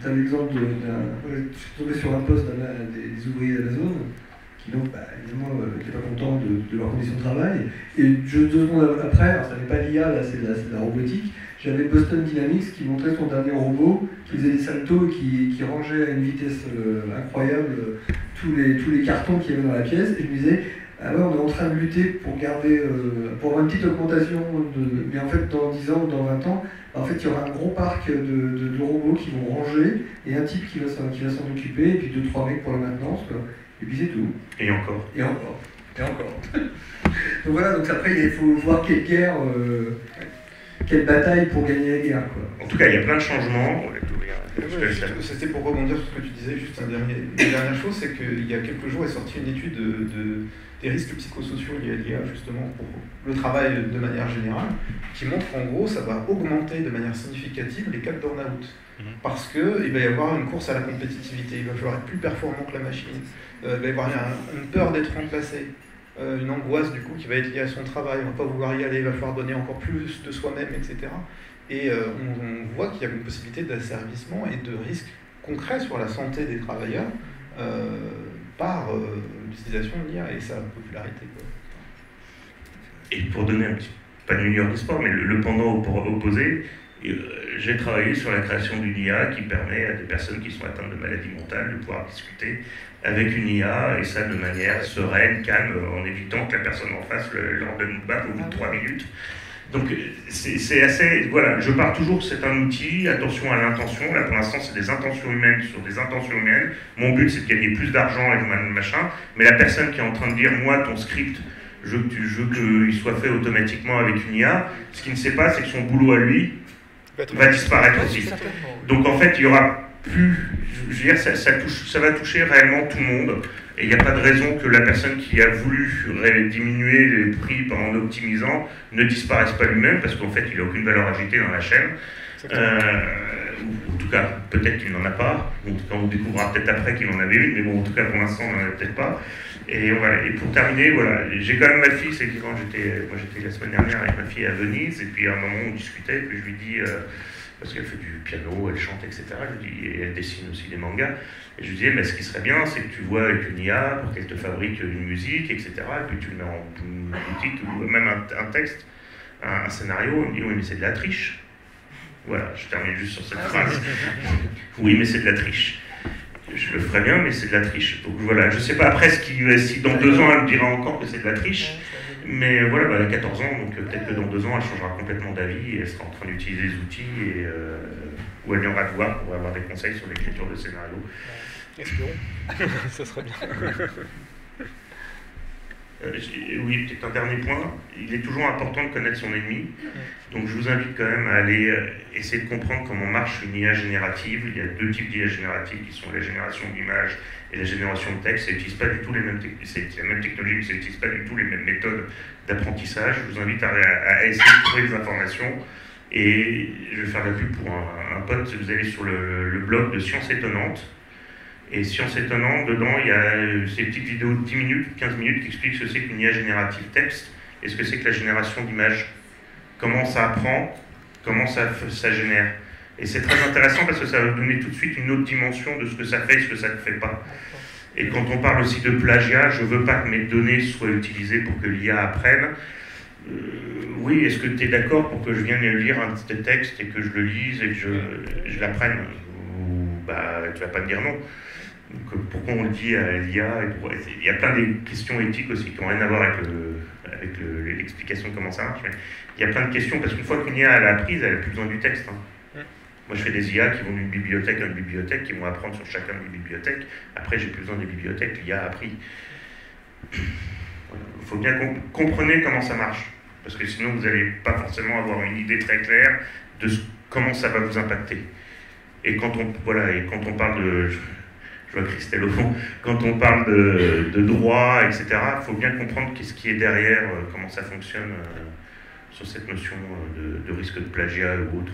T'as l'exemple je suis tombé sur un poste des ouvriers d'Amazon qui donc évidemment n'étaient pas contents de leurs conditions de travail. Et 2 secondes après, alors ça n'est pas l'IA, là c'est de la robotique, j'avais Boston Dynamics qui montrait son dernier robot qui faisait des saltos et qui rangeait à une vitesse incroyable tous les cartons qu'il y avait dans la pièce. Et je me disais, ah ouais, on est en train de lutter pour garder, pour avoir une petite augmentation, mais en fait dans 10 ans ou dans 20 ans, en fait il y aura un gros parc de robots qui vont ranger et un type qui va s'en occuper, et puis 2-3 mecs pour la maintenance, quoi. Et puis c'est tout. Et encore. Et encore. Et encore. Donc voilà, donc après il faut voir quelle guerre, quelle bataille pour gagner la guerre, quoi. En tout cas, il y a plein de changements. C'était pour rebondir sur ce que tu disais, juste une dernière chose, c'est qu'il y a quelques jours est sortie une étude des risques psychosociaux liés à l'IA, justement, pour le travail de manière générale, qui montre qu'en gros, ça va augmenter de manière significative les cas de burn-out. Parce qu'il va y avoir une course à la compétitivité, il va falloir être plus performant que la machine, il va y avoir une peur d'être remplacé, une angoisse du coup qui va être liée à son travail, on ne va pas vouloir y aller, il va falloir donner encore plus de soi-même, etc. Et on voit qu'il y a une possibilité d'asservissement et de risques concrets sur la santé des travailleurs par l'utilisation de l'IA et sa popularité, quoi. Et pour donner un petit, pas de meilleur du sport, mais le pendant opposé, j'ai travaillé sur la création d'une IA qui permet à des personnes qui sont atteintes de maladies mentales de pouvoir discuter avec une IA, et ça de manière sereine, calme, en évitant que la personne en face leur donne une baffe au bout de 3 minutes. Donc c'est assez... Voilà, je pars toujours que c'est un outil, attention à l'intention. Là pour l'instant c'est des intentions humaines sur des intentions humaines. Mon but c'est de gagner plus d'argent et machin, mais la personne qui est en train de dire moi ton script, je veux qu'il soit fait automatiquement avec une IA, ce qu'il ne sait pas c'est que son boulot à lui va disparaître aussi. Donc en fait il y aura plus... Je veux dire, ça va toucher réellement tout le monde. Et il n'y a pas de raison que la personne qui a voulu diminuer les prix en optimisant ne disparaisse pas lui-même, parce qu'en fait, il n'a aucune valeur ajoutée dans la chaîne. En tout cas, peut-être qu'il n'en a pas. En tout cas, on découvrira peut-être après qu'il en avait une, mais bon, en tout cas, pour l'instant, on n'en a peut-être pas. Et voilà. Et pour terminer, voilà, j'ai quand même ma fille, c'est que quand j'étais la semaine dernière avec ma fille à Venise, et puis à un moment, on discutait, et puis je lui dis... parce qu'elle fait du piano, elle chante, etc. Et elle dessine aussi des mangas. Et je lui disais, mais ce qui serait bien, c'est que tu vois avec une IA pour qu'elle te fabrique une musique, etc. Et puis tu le mets en boutique, ou même un texte, un scénario. Elle me dit, oui, mais c'est de la triche. Voilà, je termine juste sur cette phrase. Oui, mais c'est de la triche. Je le ferais bien, mais c'est de la triche. Donc voilà, je ne sais pas après si dans 2 ans elle me dira encore que c'est de la triche. Mais voilà, elle a 14 ans, donc peut-être que dans 2 ans, elle changera complètement d'avis et elle sera en train d'utiliser les outils où elle viendra te voir pour avoir des conseils sur l'écriture de scénario. Espérons. Ça serait bien. Oui, peut-être un dernier point. Il est toujours important de connaître son ennemi. Donc je vous invite quand même à aller essayer de comprendre comment marche une IA générative. Il y a 2 types d'IA génératives qui sont la génération d'images et la génération de texte. Ça n'utilise pas du tout les mêmes c'est la même technologie, mais ça n'utilise pas du tout les mêmes méthodes d'apprentissage. Je vous invite à essayer de trouver des informations. Et je vais faire la pub pour un pote. Vous allez sur le blog de Science Étonnante. Et Science Étonnante, dedans, il y a ces petites vidéos de 10 minutes, 15 minutes qui expliquent ce que c'est qu'une IA générative texte et ce que c'est que la génération d'images. Comment ça apprend, comment ça génère. Et c'est très intéressant parce que ça va vous donner tout de suite une autre dimension de ce que ça fait et ce que ça ne fait pas. Et quand on parle aussi de plagiat, je ne veux pas que mes données soient utilisées pour que l'IA apprenne. Oui, est-ce que tu es d'accord pour que je vienne lire un texte et que je le lise et que je l'apprenne? Ou bah, tu vas pas me dire non. Donc, pourquoi on le dit à l'IA? Il y a plein de questions éthiques aussi qui n'ont rien à voir avec l'explication de comment ça marche. Mais il y a plein de questions parce qu'une fois qu'une IA elle a appris, elle n'a plus besoin du texte. Moi, je fais des IA qui vont d'une bibliothèque à une bibliothèque, qui vont apprendre sur chacun des bibliothèques. Après, j'ai plus besoin des bibliothèques, l'IA a appris. Il faut bien comprendre comment ça marche. Parce que sinon, vous n'allez pas forcément avoir une idée très claire de comment ça va vous impacter. Et quand on parle de... Je vois Christelle au fond. Quand on parle de droit, etc., il faut bien comprendre qu'est-ce qui est derrière, comment ça fonctionne sur cette notion de risque de plagiat ou autre.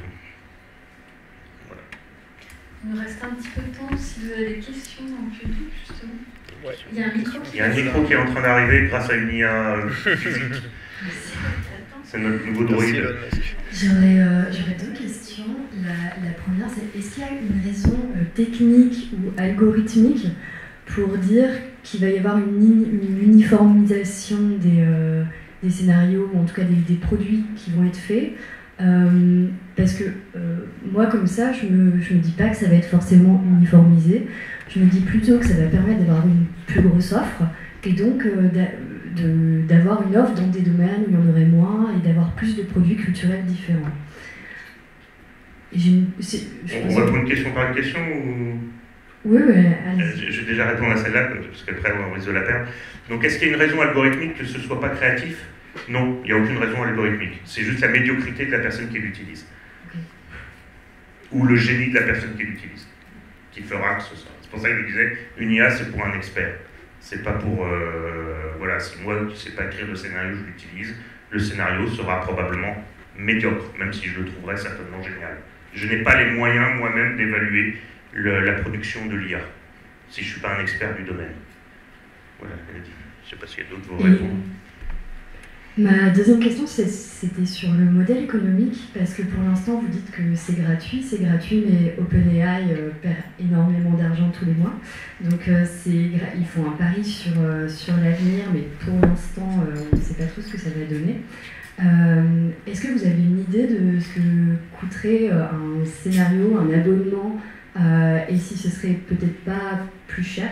Il nous reste un petit peu de temps si vous avez des questions dans le public, justement. Ouais. Il y a un micro Il y a un micro qui est en train d'arriver grâce à une IA physique. C'est notre nouveau droïde. J'aurais deux questions. La première, c'est est-ce qu'il y a une raison technique ou algorithmique pour dire qu'il va y avoir une uniformisation des scénarios, ou en tout cas des produits qui vont être faits? Parce que moi, comme ça, je me dis pas que ça va être forcément uniformisé. Je me dis plutôt que ça va permettre d'avoir une plus grosse offre et donc d'avoir une offre dans des domaines où il y en aurait moins et d'avoir plus de produits culturels différents. On répond une question par une question ou... Oui, allez-y. Je vais déjà répondre à celle-là, parce qu'après on risque de la perdre. Donc, est-ce qu'il y a une raison algorithmique que ce ne soit pas créatif? Non, il n'y a aucune raison algorithmique. C'est juste la médiocrité de la personne qui l'utilise. Okay. Ou le génie de la personne qui l'utilise, qui fera que ce soit. C'est pour ça que je disais, une IA, c'est pour un expert. C'est pas pour... voilà, si moi, je ne sais pas écrire le scénario, je l'utilise, le scénario sera probablement médiocre, même si je le trouverais certainement génial. Je n'ai pas les moyens, moi-même, d'évaluer la production de l'IA, si je ne suis pas un expert du domaine. Voilà, je ne sais pas s'il y a d'autres vos réponses. Ma deuxième question, c'était sur le modèle économique, parce que pour l'instant, vous dites que c'est gratuit, mais OpenAI perd énormément d'argent tous les mois. Donc, ils font un pari sur l'avenir, mais pour l'instant, on ne sait pas trop ce que ça va donner. Est-ce que vous avez une idée de ce que coûterait un scénario, un abonnement, et si ce serait peut-être pas plus cher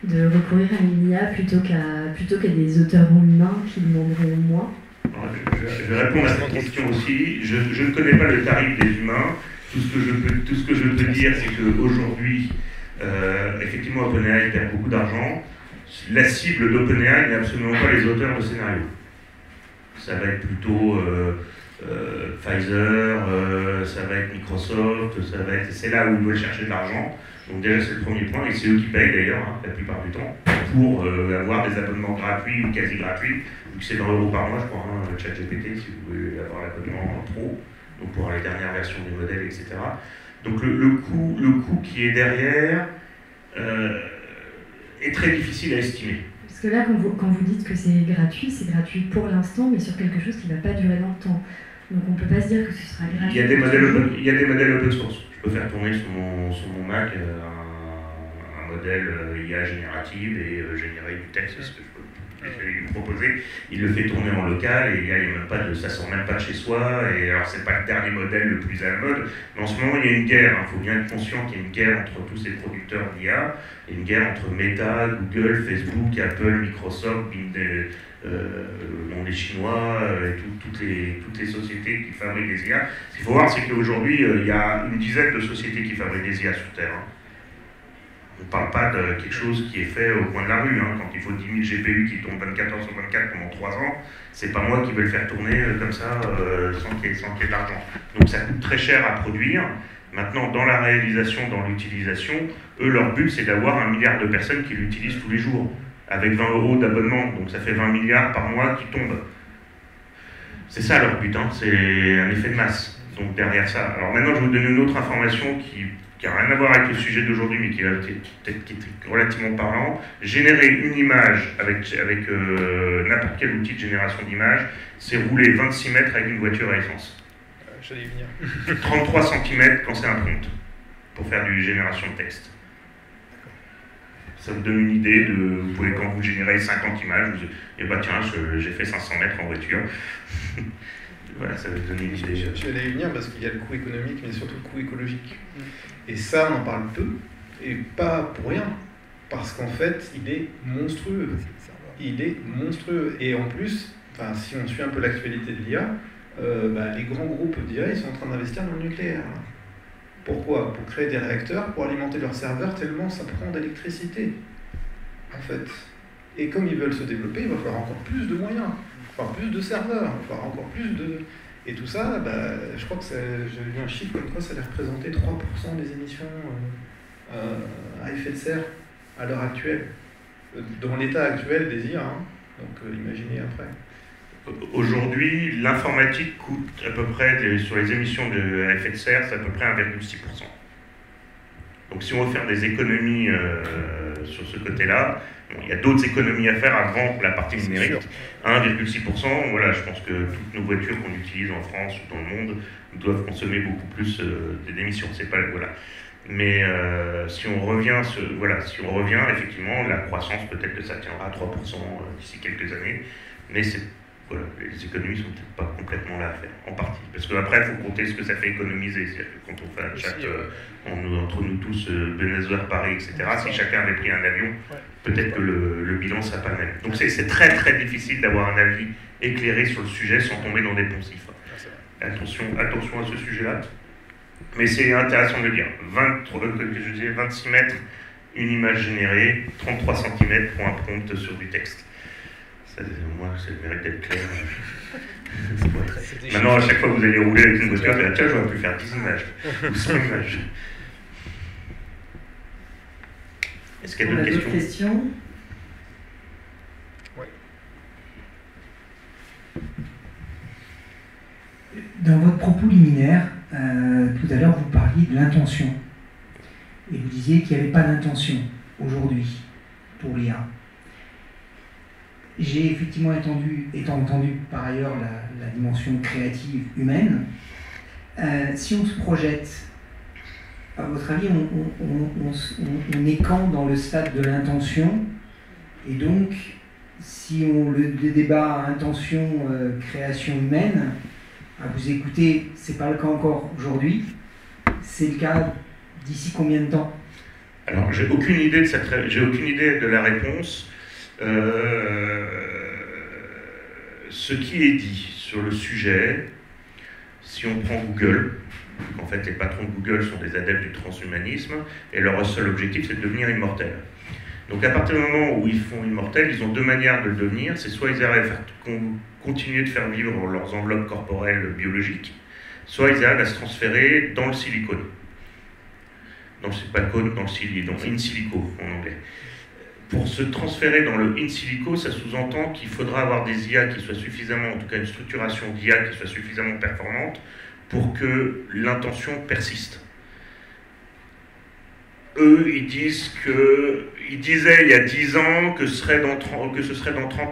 de recourir à une IA plutôt qu'à des auteurs humains qui demanderont moins? Je vais répondre à cette question aussi. Je ne connais pas le tarif des humains. Tout ce que je peux dire, c'est qu'aujourd'hui, effectivement, OpenAI perd beaucoup d'argent. La cible d'OpenAI n'est absolument pas les auteurs de scénarios. Ça va être plutôt Pfizer, ça va être Microsoft, c'est là où ils veulent chercher de l'argent. Donc déjà c'est le premier point, et c'est eux qui payent d'ailleurs, la plupart du temps, pour avoir des abonnements gratuits ou quasi gratuits, vu que c'est 20 € par mois je crois, ChatGPT, si vous voulez avoir l'abonnement en pro, donc pour les dernières versions des modèles, etc. Donc le coût qui est derrière est très difficile à estimer. Parce que là, quand vous dites que c'est gratuit pour l'instant, mais sur quelque chose qui ne va pas durer dans le temps. Donc on ne peut pas se dire que ce sera gratuit. Il y a des modèles open source. Je peux faire tourner sur mon Mac un modèle IA générative et générer du texte, c'est ce que je vais lui proposer. Il le fait tourner en local et ça ne sort même pas de chez soi. Et alors c'est pas le dernier modèle le plus à la mode, mais en ce moment il y a une guerre. Il faut bien être conscient qu'il y a une guerre entre tous ces producteurs d'IA. Il y a une guerre entre Meta, Google, Facebook, Apple, Microsoft, les Chinois, toutes les sociétés qui fabriquent des IA. Ce qu'il faut voir, c'est qu'aujourd'hui, il y a une dizaine de sociétés qui fabriquent des IA sur Terre. On ne parle pas de quelque chose qui est fait au coin de la rue. Quand il faut 10 000 GPU qui tombent 24 heures sur 24 pendant 3 ans, c'est pas moi qui vais le faire tourner comme ça, sans qu'il y ait de l'argent. Donc ça coûte très cher à produire. Maintenant, dans la réalisation, dans l'utilisation, eux, leur but, c'est d'avoir 1 milliard de personnes qui l'utilisent tous les jours, avec 20 € d'abonnement. Donc ça fait 20 milliards par mois qui tombent. C'est ça leur but, c'est un effet de masse. Donc derrière ça. Alors maintenant, je vais vous donner une autre information qui n'a rien à voir avec le sujet d'aujourd'hui, mais qui est relativement parlant. Générer une image avec n'importe quel outil de génération d'image, c'est rouler 26 mètres avec une voiture à essence. J'allais y venir. 33 cm quand c'est un prompt, pour faire du génération de texte. Ça vous donne une idée de, vous pouvez, quand vous générez 50 images, et bah tiens, j'ai fait 500 mètres en voiture. Voilà, ça va vous donner une idée. Je vais aller venir parce qu'il y a le coût économique, mais surtout le coût écologique. Et ça, on en parle peu, et pas pour rien, parce qu'en fait, il est monstrueux. Il est monstrueux. Et en plus, enfin, si on suit un peu l'actualité de l'IA, les grands groupes d'IA, ils sont en train d'investir dans le nucléaire. Pourquoi? Pour créer des réacteurs, pour alimenter leurs serveurs, tellement ça prend d'électricité, en fait. Et comme ils veulent se développer, il va falloir encore plus de moyens, encore plus de serveurs, encore plus de... Et tout ça, je crois que j'avais vu un chiffre comme quoi ça allait représenter 3% des émissions à effet de serre à l'heure actuelle, dans l'état actuel des IA, hein. Donc imaginez après. Aujourd'hui, l'informatique coûte à peu près, sur les émissions à effet de serre, c'est à peu près 1,6%. Donc si on veut faire des économies sur ce côté-là, il y a d'autres économies à faire avant la partie numérique. 1,6%, voilà, je pense que toutes nos voitures qu'on utilise en France ou dans le monde doivent consommer beaucoup plus d'émissions. C'est pas, voilà. Mais si on revient, effectivement, la croissance, peut-être que ça tiendra à 3% d'ici quelques années, mais voilà, les économies sont peut-être pas complètement là à faire, en partie. Parce qu'après, il faut compter ce que ça fait économiser. C'est-à-dire que quand on fait un chat entre nous tous, Benazoir, Paris, etc., si chacun avait pris un avion, peut-être que le bilan ne serait pas le même. Donc c'est très très difficile d'avoir un avis éclairé sur le sujet sans tomber dans des poncifs. Attention à ce sujet-là. Mais c'est intéressant de le dire. 26 mètres, une image générée, 33 cm pour un prompt sur du texte. Ça, moi, c'est le mérite d'être clair. Maintenant, à chaque fois que vous allez rouler avec une voiture, vous allez dire, tiens, j'aurais pu faire 10 images ou 100 images. Est-ce qu'il y a d'autres questions? Ouais. Dans votre propos liminaire, tout à l'heure, vous parliez de l'intention. Et vous disiez qu'il n'y avait pas d'intention aujourd'hui pour l'IA. J'ai effectivement entendu par ailleurs la dimension créative humaine. Si on se projette, à votre avis, on est quand dans le stade de l'intention? Et donc, si on le débat intention, création humaine, à vous écouter, c'est pas le cas encore aujourd'hui. C'est le cas d'ici combien de temps? Alors, j'ai aucune idée de la réponse. Ce qui est dit sur le sujet, si on prend Google, en fait les patrons de Google sont des adeptes du transhumanisme et leur seul objectif c'est de devenir immortel. Donc à partir du moment où ils font immortel, ils ont deux manières de le devenir, c'est soit ils arrivent à continuer de faire vivre leurs enveloppes corporelles biologiques, soit ils arrivent à se transférer dans le silicone. Non, c'est pas cône, dans le silicone, donc in silico en anglais. Pour se transférer dans le in silico, ça sous-entend qu'il faudra avoir des IA qui soient suffisamment, en tout cas une structuration d'IA qui soit suffisamment performante pour que l'intention persiste. Eux, ils disaient il y a 10 ans que ce serait dans 30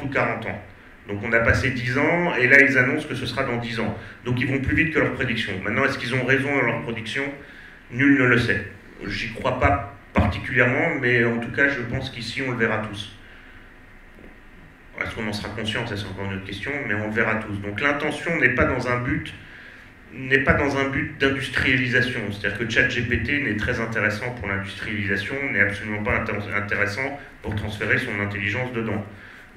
ou 40 ans. Donc on a passé 10 ans, et là ils annoncent que ce sera dans 10 ans. Donc ils vont plus vite que leurs prédictions. Maintenant, est-ce qu'ils ont raison dans leurs prédictions? Nul ne le sait. J'y crois pas particulièrement, mais en tout cas, je pense qu'ici, on le verra tous. Est-ce qu'on en sera conscient? Ça, c'est encore une autre question, mais on le verra tous. Donc l'intention n'est pas dans un but d'industrialisation. C'est-à-dire que ChatGPT n'est très intéressant pour l'industrialisation, n'est absolument pas intéressant pour transférer son intelligence dedans.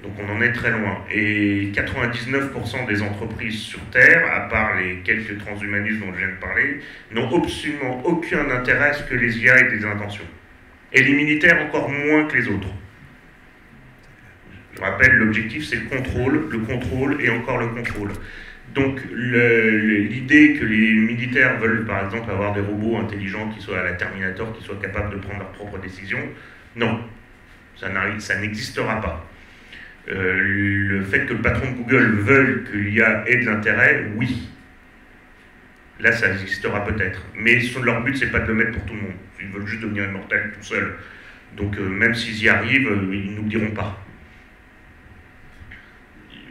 Donc on en est très loin. Et 99% des entreprises sur Terre, à part les quelques transhumanistes dont je viens de parler, n'ont absolument aucun intérêt à ce que les IA aient des intentions. Et les militaires encore moins que les autres. Je rappelle, l'objectif c'est le contrôle et encore le contrôle. Donc l'idée que les militaires veulent par exemple avoir des robots intelligents qui soient à la Terminator, qui soient capables de prendre leurs propres décisions, non, ça n'existera pas. Le fait que le patron de Google veuille que l'IA ait de l'intérêt, oui. Là, ça existera peut-être. Mais leur but, c'est pas de le mettre pour tout le monde. Ils veulent juste devenir immortels tout seuls. Donc, même s'ils y arrivent, ils ne nous le diront pas.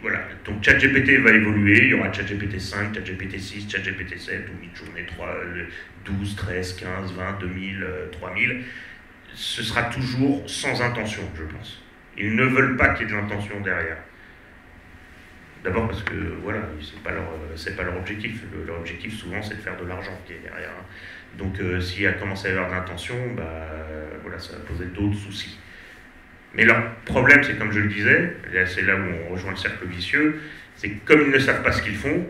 Voilà. Donc, ChatGPT va évoluer. Il y aura ChatGPT 5, ChatGPT 6, ChatGPT 7, ou mid-journée 3, 12, 13, 15, 20, 2000, 3000. ce sera toujours sans intention, je pense. Ils ne veulent pas qu'il y ait de l'intention derrière. D'abord parce que, voilà, c'est pas leur objectif. Leur objectif, souvent, c'est de faire de l'argent qui est derrière. Donc, s'il y a commencé à y avoir de l'intention, voilà, ça va poser d'autres soucis. Mais leur problème, c'est comme je le disais, et c'est là où on rejoint le cercle vicieux, c'est que comme ils ne savent pas ce qu'ils font,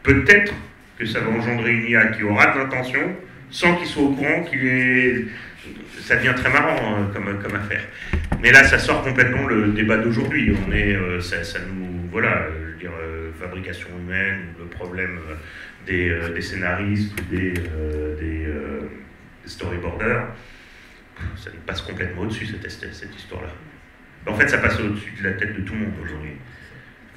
peut-être que ça va engendrer une IA qui aura de l'intention, sans qu'ils soient au courant ça devient très marrant comme affaire. Mais là, ça sort complètement le débat d'aujourd'hui. Ça nous, voilà, je veux dire, fabrication humaine, le problème des scénaristes ou des storyboarders, ça nous passe complètement au-dessus, cette histoire-là. En fait, ça passe au-dessus de la tête de tout le monde aujourd'hui.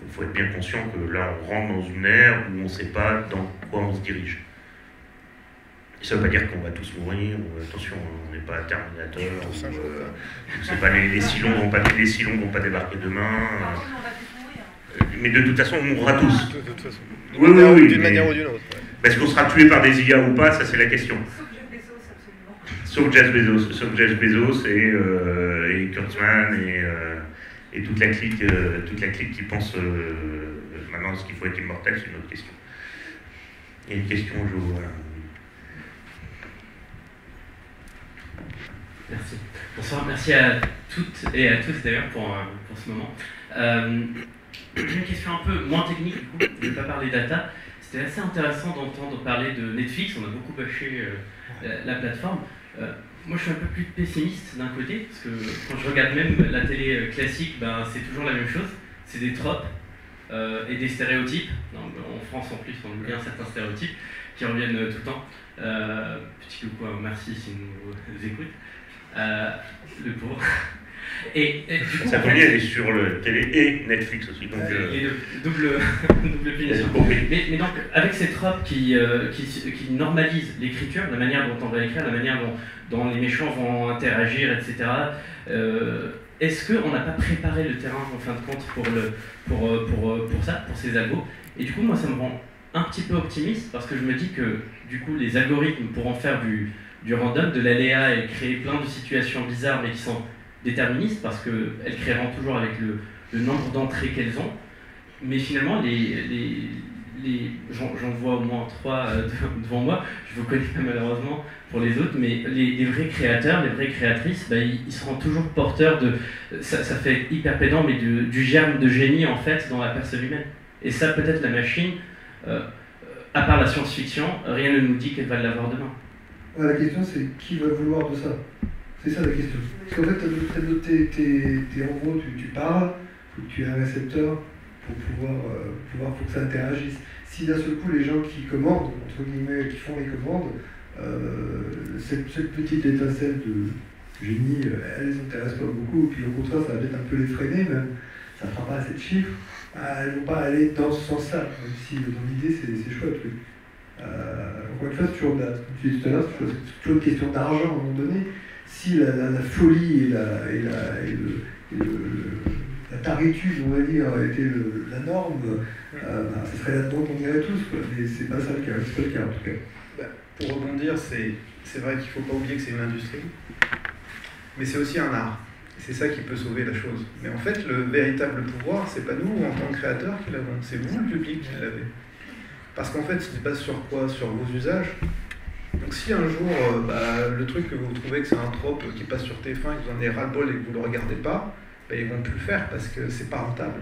Il faut être bien conscient que là, on rentre dans une ère où on ne sait pas dans quoi on se dirige. Ça ne veut pas dire qu'on va tous mourir, ou attention, on n'est pas un Terminator, c'est pas les Cylons vont pas débarquer demain. Mais de toute façon, on mourra tous. De toute façon. Oui, d'une manière ou d'une autre. Est-ce qu'on sera tué par des IA ou pas, ça c'est la question. Sauf Jeff Bezos et Kurtzman et toute la clique qui pense maintenant ce qu'il faut être immortel, c'est une autre question. Il y a une question, voilà. Merci. Bonsoir, merci à toutes et à tous d'ailleurs pour ce moment. Une question un peu moins technique, du coup, je ne vais pas parler data. C'était assez intéressant d'entendre parler de Netflix, on a beaucoup bâché la plateforme. Moi je suis un peu plus pessimiste d'un côté, parce que quand je regarde même la télé classique, c'est toujours la même chose, c'est des tropes et des stéréotypes. En France en plus on a bien certains stéréotypes qui reviennent tout le temps. Petit coucou à merci s'il nous écoute. Le pauvre. Et du coup, ça tombe bien, elle est sur le télé et Netflix aussi. Donc, les deux, double punition. Mais donc, avec ces tropes qui normalisent l'écriture, la manière dont on va écrire, la manière dont les méchants vont interagir, etc., est-ce qu'on n'a pas préparé le terrain, en fin de compte, pour ça, pour ces algos? Et du coup, moi, ça me rend un petit peu optimiste, parce que je me dis que, du coup, les algorithmes pourront faire du random, de l'aléa, et créer plein de situations bizarres, mais qui sont déterministes, parce qu'elles créeront toujours avec le nombre d'entrées qu'elles ont. Mais finalement, j'en vois au moins 3 devant moi, je vous connais malheureusement pour les autres, mais les vrais créateurs, les vraies créatrices, ils seront toujours porteurs de, ça fait hyper pédant, mais du germe de génie en fait dans la personne humaine. Et ça, peut-être la machine, à part la science-fiction, rien ne nous dit qu'elle va l'avoir demain. La question c'est qui va vouloir de ça? C'est ça la question. Parce qu'en fait, en gros, tu parles, faut que tu aies un récepteur pour pouvoir faut que ça interagisse. Si d'un seul coup les gens qui commandent, entre guillemets, qui font les commandes, cette petite étincelle de génie, elle les intéresse pas beaucoup, et puis au contraire, ça va peut-être un peu les freiner, même, ça ne fera pas assez de chiffres, elles ne vont pas aller dans ce sens-là, même si dans l'idée c'est chouette. Oui. Encore une fois, c'est toujours, comme tu disais tout à l'heure, c'est toujours une question d'argent à un moment donné. Si la folie et la taritude, on va dire, était la norme, ce serait là-dedans qu'on irait tous, quoi. Mais c'est pas ça le cas, c'est pas le cas en tout cas. Pour rebondir, c'est vrai qu'il ne faut pas oublier que c'est une industrie, mais c'est aussi un art. C'est ça qui peut sauver la chose. Mais en fait, le véritable pouvoir, c'est pas nous en tant que créateurs qui l'avons, c'est vous, le public, qui l'avez. Parce qu'en fait, c'est pas sur quoi? Sur vos usages. Donc si un jour, le truc que vous trouvez que c'est un trope qui passe sur TF1, que vous en avez ras-le-bol et que vous ne le regardez pas, ils vont plus le faire parce que c'est pas rentable.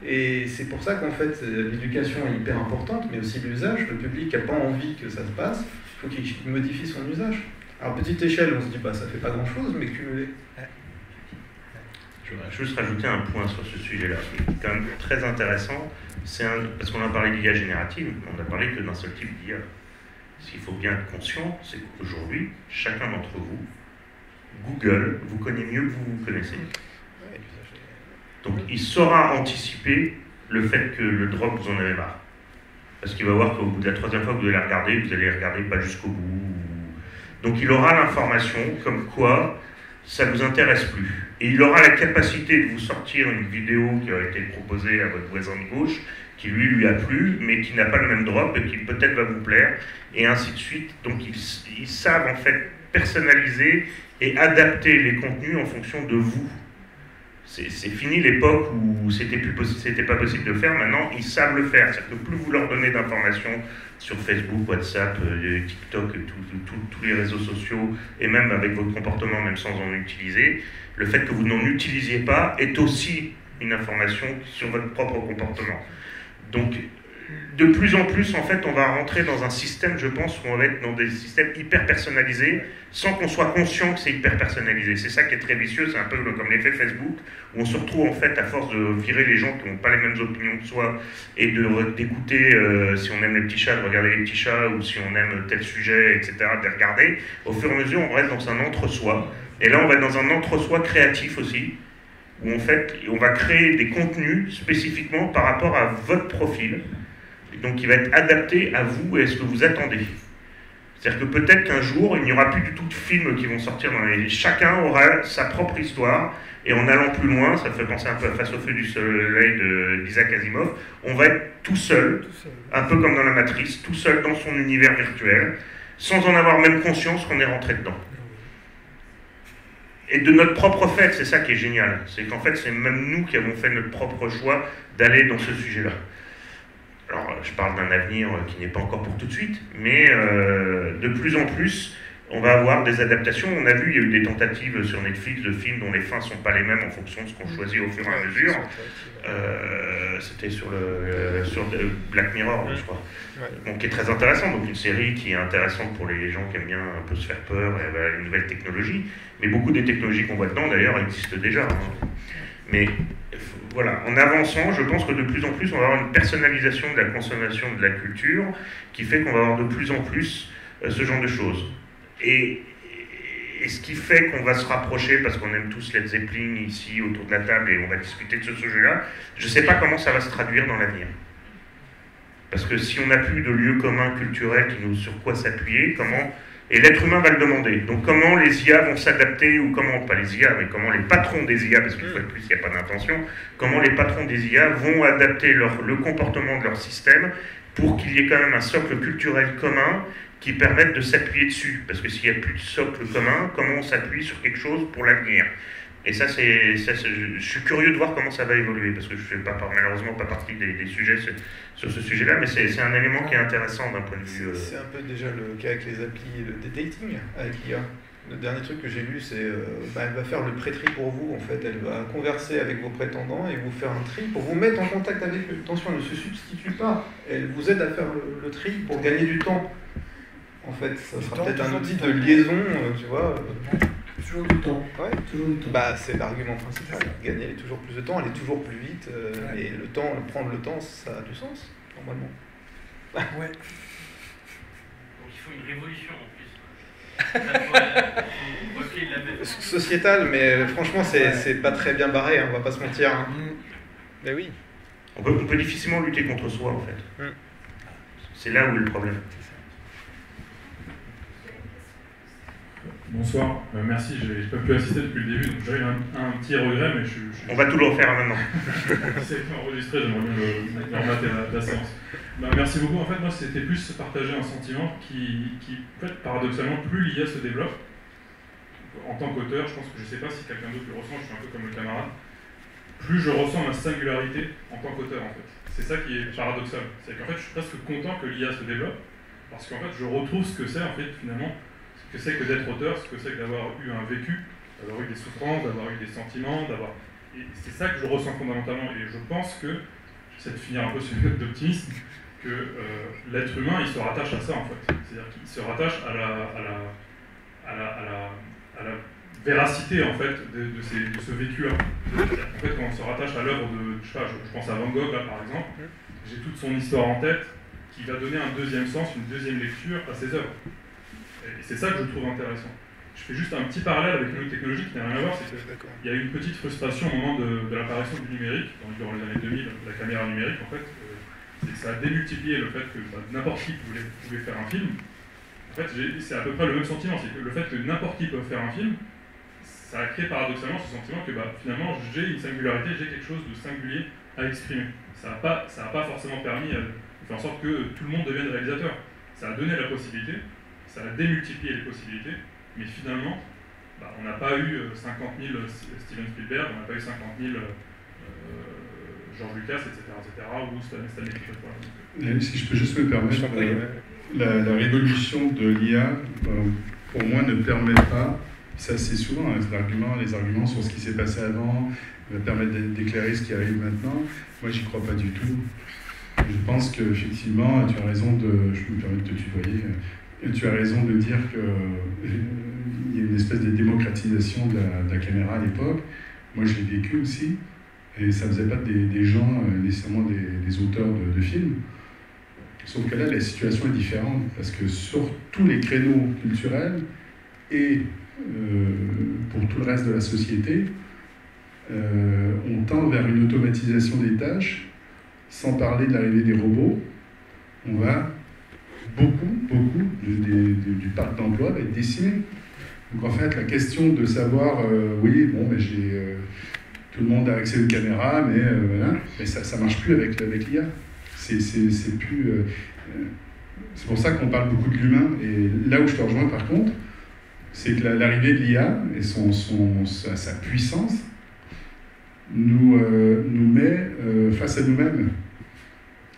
Et c'est pour ça qu'en fait, l'éducation est hyper importante, mais aussi l'usage. Le public n'a pas envie que ça se passe, il faut qu'il modifie son usage. Alors, petite échelle, on se dit, ça fait pas grand-chose, mais cumulé. Je voudrais juste rajouter un point sur ce sujet-là, qui est quand même très intéressant, parce qu'on a parlé d'IA générative, mais on n'a parlé que d'un seul type d'IA. Ce qu'il faut bien être conscient, c'est qu'aujourd'hui, chacun d'entre vous, Google vous connaît mieux que vous vous connaissez. Donc il saura anticiper le fait que le drop, vous en avez marre. Parce qu'il va voir qu'au bout de la 3e fois que vous allez regarder, vous allez regarder pas jusqu'au bout. Donc il aura l'information comme quoi ça ne vous intéresse plus. Et il aura la capacité de vous sortir une vidéo qui a été proposée à votre voisin de gauche, qui lui a plu, mais qui n'a pas le même drop et qui peut-être va vous plaire, et ainsi de suite. Donc ils savent en fait personnaliser et adapter les contenus en fonction de vous. C'est fini l'époque où c'était pas possible de le faire, maintenant ils savent le faire. C'est-à-dire que plus vous leur donnez d'informations sur Facebook, WhatsApp, TikTok, tous les réseaux sociaux, et même avec votre comportement, même sans en utiliser, le fait que vous n'en utilisiez pas est aussi une information sur votre propre comportement. Donc, de plus en plus, en fait, on va rentrer dans un système, je pense, où on va être dans des systèmes hyper personnalisés, sans qu'on soit conscient que c'est hyper personnalisé. C'est ça qui est très vicieux, c'est un peu comme l'effet Facebook, où on se retrouve, en fait, à force de virer les gens qui n'ont pas les mêmes opinions que soi, et d'écouter, si on aime les petits chats, de regarder les petits chats, ou si on aime tel sujet, etc., de les regarder. Au fur et à mesure, on reste dans un entre-soi. Et là, on va être dans un entre-soi créatif aussi, où, en fait, on va créer des contenus spécifiquement par rapport à votre profil, donc il va être adapté à vous et à ce que vous attendez. C'est-à-dire que peut-être qu'un jour, il n'y aura plus du tout de films qui vont sortir dans les... Chacun aura sa propre histoire, et en allant plus loin, ça fait penser un peu à Face au feu du soleil d'Isaac Asimov, on va être tout seul, un peu comme dans la Matrice, tout seul dans son univers virtuel, sans en avoir même conscience qu'on est rentré dedans. Et de notre propre fait, c'est ça qui est génial, c'est qu'en fait, c'est même nous qui avons fait notre propre choix d'aller dans ce sujet-là. Alors, je parle d'un avenir qui n'est pas encore pour tout de suite, mais de plus en plus, on va avoir des adaptations. On a vu, il y a eu des tentatives sur Netflix de films dont les fins ne sont pas les mêmes en fonction de ce qu'on choisit au fur et à mesure. C'était sur Black Mirror, je crois. Donc, qui est très intéressant. Donc, une série qui est intéressante pour les gens qui aiment bien un peu se faire peur et les nouvelles technologies. Mais beaucoup des technologies qu'on voit dedans, d'ailleurs, existent déjà. Hein. Mais voilà, en avançant, je pense que de plus en plus, on va avoir une personnalisation de la consommation de la culture qui fait qu'on va avoir de plus en plus ce genre de choses. Et ce qui fait qu'on va se rapprocher, parce qu'on aime tous Led Zeppelin ici autour de la table et on va discuter de ce sujet-là, je ne sais pas comment ça va se traduire dans l'avenir. Parce que si on n'a plus de lieu commun culturel sur quoi s'appuyer, comment... Et l'être humain va le demander. Donc comment les IA vont s'adapter, ou comment, pas les IA, mais comment les patrons des IA, parce qu'une fois de plus, il n'y a pas d'intention, comment les patrons des IA vont adapter le comportement de leur système pour qu'il y ait quand même un socle culturel commun qui permette de s'appuyer dessus. Parce que s'il n'y a plus de socle commun, comment on s'appuie sur quelque chose pour l'avenir? Et ça, je suis curieux de voir comment ça va évoluer, parce que je ne fais malheureusement pas partie des sujets sur ce sujet-là, mais c'est un élément qui est intéressant d'un point de vue... C'est un peu déjà le cas avec les applis de dating, avec l'IA. Le dernier truc que j'ai lu, c'est elle va faire le pré-tri pour vous, en fait. Elle va converser avec vos prétendants et vous faire un tri pour vous mettre en contact avec eux. Attention, elle ne se substitue pas. Elle vous aide à faire le tri pour gagner du temps. En fait, ça sera peut-être un outil de liaison, tu vois... Toujours du temps. Ouais. Toujours du temps. Bah, c'est l'argument principal. Gagner toujours plus de temps, aller toujours plus vite. Et prendre le temps, ça a du sens, normalement. Ouais. Donc il faut une révolution en plus. Sociétale, mais franchement, c'est pas très bien barré, hein, on va pas se mentir. Hein. Mais oui. On peut difficilement lutter contre soi, en fait. C'est là où est le problème. Bonsoir, merci, j'ai pas pu assister depuis le début, donc j'ai eu un petit regret, mais On va tout le refaire maintenant. C'est enregistré, j'aimerais bien le remater la séance. Merci beaucoup, en fait, moi c'était plus partager un sentiment qui en fait, paradoxalement, plus l'IA se développe, en tant qu'auteur, je pense que je sais pas si quelqu'un d'autre le ressent, je suis un peu comme le camarade, plus je ressens ma singularité en tant qu'auteur, en fait. C'est ça qui est paradoxal, c'est qu'en fait je suis presque content que l'IA se développe, parce qu'en fait je retrouve ce que c'est, en fait, finalement, ce que c'est que d'être auteur, ce que c'est que d'avoir eu un vécu, d'avoir eu des souffrances, d'avoir eu des sentiments, Et c'est ça que je ressens fondamentalement. Et je pense que, j'essaie de finir un peu sur une note d'optimisme, que l'être humain, il se rattache à ça, en fait. C'est-à-dire qu'il se rattache à la véracité, en fait, de ce vécu-là. En fait, quand on se rattache à l'œuvre de, je sais pas, je pense à Van Gogh, là, par exemple, j'ai toute son histoire en tête, qui va donner un deuxième sens, une deuxième lecture à ses œuvres. Et c'est ça que je trouve intéressant. Je fais juste un petit parallèle avec une autre technologie qui n'a rien à voir, c'est qu'il y a eu une petite frustration au moment de l'apparition du numérique, durant les années 2000, la caméra numérique en fait, c'est que ça a démultiplié le fait que n'importe qui pouvait faire un film. En fait, c'est à peu près le même sentiment, c'est que le fait que n'importe qui peut faire un film, ça a créé paradoxalement ce sentiment que finalement j'ai une singularité, j'ai quelque chose de singulier à exprimer. Ça n'a pas forcément permis de faire en sorte que tout le monde devienne réalisateur. Ça a donné la possibilité, ça a démultiplié les possibilités, mais finalement, on n'a pas eu 50 000 Steven Spielberg, on n'a pas eu 50 000 George Lucas, etc., ou Stanley Kubrick. Si je peux juste me permettre, la révolution de l'IA, pour moi, ne permet pas, ça c'est souvent les arguments sur ce qui s'est passé avant, va permettre d'éclairer ce qui arrive maintenant. Moi, j'y crois pas du tout. Je pense qu'effectivement, tu as raison je me permets de te tutoyer, tu as raison de dire qu'il y a une espèce de démocratisation de la caméra à l'époque. Moi, je l'ai vécu aussi, et ça ne faisait pas des gens, nécessairement des auteurs de films. Sauf que là, la situation est différente, parce que sur tous les créneaux culturels et pour tout le reste de la société, on tend vers une automatisation des tâches, sans parler de l'arrivée des robots. On va beaucoup du parc d'emploi va être décimé. Donc en fait, la question de savoir, tout le monde a accès aux caméras, mais ça marche plus avec l'IA. C'est plus. C'est pour ça qu'on parle beaucoup de l'humain. Et là où je te rejoins par contre, c'est que l'arrivée de l'IA et sa puissance nous met face à nous-mêmes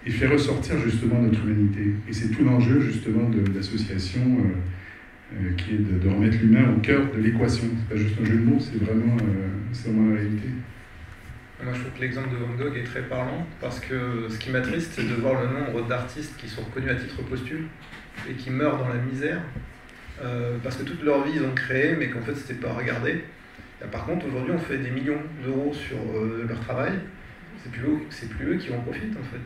et fait ressortir justement notre humanité. Et c'est tout l'enjeu justement de l'association qui est de remettre l'humain au cœur de l'équation. C'est pas juste un jeu de mots, c'est vraiment la réalité. Moi, je trouve que l'exemple de Van Gogh est très parlant, parce que ce qui m'attriste, c'est de voir le nombre d'artistes qui sont reconnus à titre posthume et qui meurent dans la misère, parce que toute leur vie, ils ont créé, mais qu'en fait, c'était pas regardé. Et par contre, aujourd'hui, on fait des millions d'euros sur leur travail, c'est plus eux qui en profitent, en fait.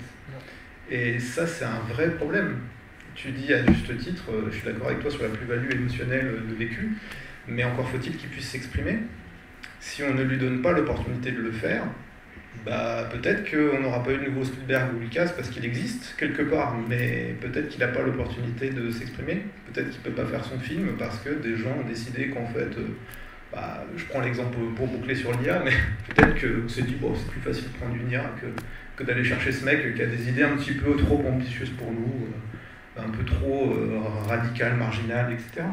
Et ça, c'est un vrai problème. Tu dis à juste titre, je suis d'accord avec toi sur la plus-value émotionnelle de vécu, mais encore faut-il qu'il puisse s'exprimer. Si on ne lui donne pas l'opportunité de le faire, peut-être qu'on n'aura pas eu de nouveau Spielberg ou Lucas parce qu'il existe quelque part, mais peut-être qu'il n'a pas l'opportunité de s'exprimer, peut-être qu'il ne peut pas faire son film parce que des gens ont décidé qu'en fait, je prends l'exemple pour boucler sur l'IA, mais peut-être qu'on s'est dit, c'est plus facile de prendre une IA que d'aller chercher ce mec qui a des idées un petit peu trop ambitieuses pour nous, un peu trop radicales, marginales, etc.